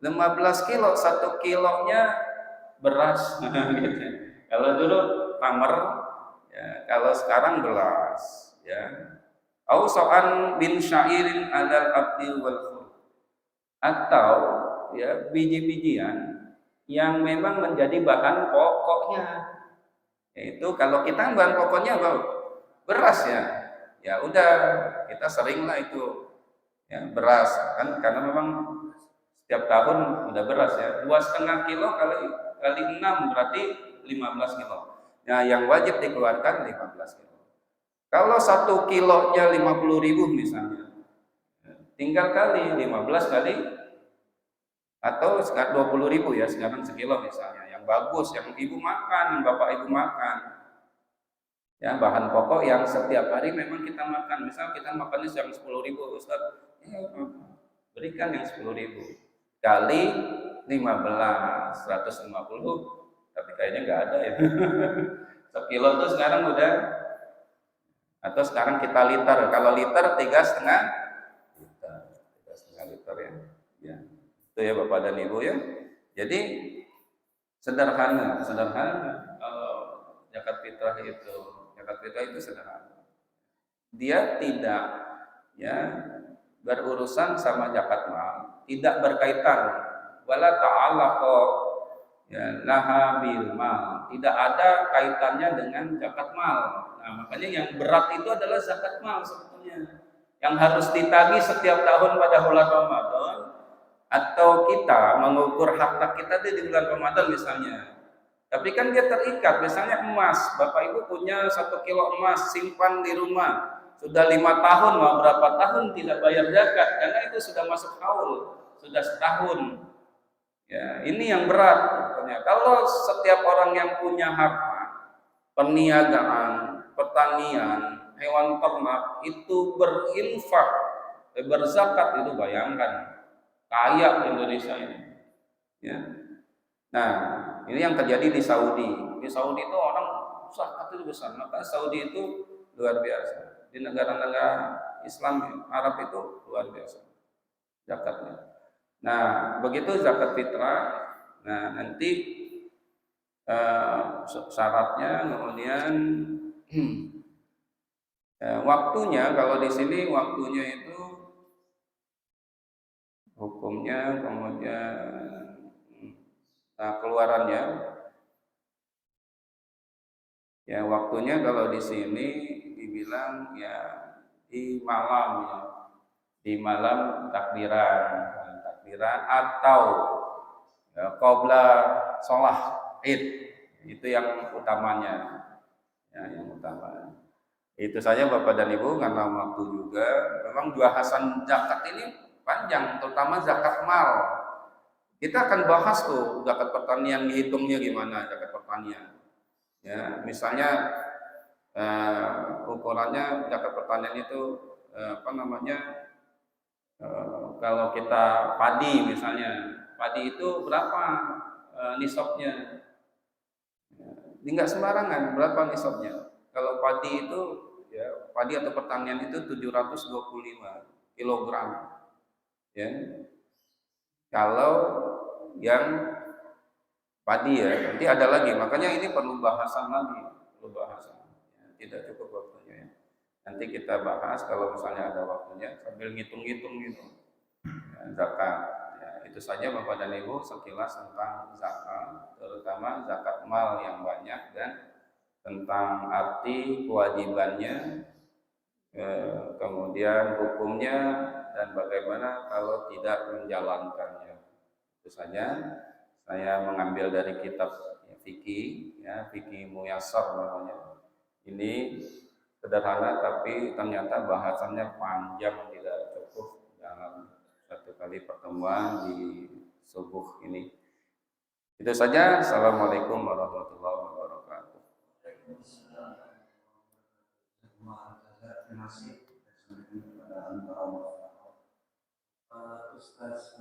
15 kilo, 1 kilonya beras. Gitu. Kalau dulu tamar, ya, kalau sekarang beras. Ya. Ausoan bin syairin alal abdi wal khul. Atau ya biji-bijian yang memang menjadi bahan pokoknya. Yaitu kalau kita bahan pokoknya beras ya. Ya udah kita sering lah itu ya beras kan, karena memang setiap tahun udah beras ya. 2,5 kilo kali 6 berarti 15 kilo. Nah yang wajib dikeluarkan 15 kilo. Kalau 1 kilonya 50.000 misalnya, tinggal kali 15 kali atau 20.000 ya, sekarang sekilo misalnya, yang bagus, yang ibu makan, yang bapak ibu makan, ya bahan pokok yang setiap hari memang kita makan. Misal kita makannya yang 10.000, Ustaz, ya, berikan yang 10.000 kali 15, 150, tapi kayaknya nggak ada ya. Sekilo tuh sekarang udah, atau sekarang kita liter, kalau liter 3,5 liter ya. Ya. Itu ya Bapak dan Ibu ya. Jadi sederhana kalau zakat fitrah itu sederhana. Dia tidak ya berurusan sama zakat mal, tidak berkaitan wala ta'alaqa ya laha bil mal, tidak ada kaitannya dengan zakat mal. Nah, makanya yang berat itu adalah zakat mal sebetulnya, yang harus ditagih setiap tahun pada bulan Ramadan. Atau kita mengukur harta kita di bulan Ramadan misalnya, tapi kan dia terikat. Misalnya emas, Bapak Ibu punya 1 kilo emas simpan di rumah sudah 5 tahun, mau berapa tahun tidak bayar zakat karena itu sudah masuk haul, sudah setahun. Ya, ini yang berat sebetulnya. Kalau setiap orang yang punya harta, perniagaan, pertanian, hewan ternak itu berinfak, berzakat, itu bayangkan kaya Indonesia ini. Ya. Nah, ini yang terjadi di Saudi. Di Saudi itu orang zakat itu besar. Maka Saudi itu luar biasa. Di negara-negara Islam Arab itu luar biasa zakatnya. Nah, begitu zakat fitrah. Nah, nanti syaratnya kemudian waktunya, kalau di sini waktunya itu hukumnya, kemudian keluarannya ya waktunya kalau di sini dibilang ya di malam ya, di malam takbiran atau ya, qabla sholat id, itu yang utamanya ya, yang utama. Itu saja Bapak dan Ibu, karena waktu juga memang bahasan zakat ini panjang, terutama zakat mal. Kita akan bahas tuh zakat pertanian, dihitungnya gimana zakat pertanian. Ya, misalnya ukurannya zakat pertanian itu apa namanya? Kalau kita padi misalnya, padi itu berapa nisabnya? Enggak sembarangan, berapa nisabnya? Kalau padi itu ya, padi atau pertanian itu 725 kilogram ya. Kalau yang padi ya, nanti ada lagi, makanya ini perlu bahasan lagi, perlu bahasan ya, tidak cukup waktunya ya. Nanti kita bahas kalau misalnya ada waktunya sambil ngitung-ngitung gitu ya, zakat ya, itu saja Bapak dan Ibu sekilas tentang zakat, terutama zakat mal yang banyak dan tentang arti kewajibannya, kemudian hukumnya dan bagaimana kalau tidak menjalankannya. Itu saja saya mengambil dari kitab ya, fikih ya, fikih Muyassar namanya. Ini sederhana tapi ternyata bahasannya panjang, tidak cukup dalam satu kali pertemuan di subuh ini. Itu saja. Assalamualaikum warahmatullahi wabarakatuh. Terima kasih. Ustaz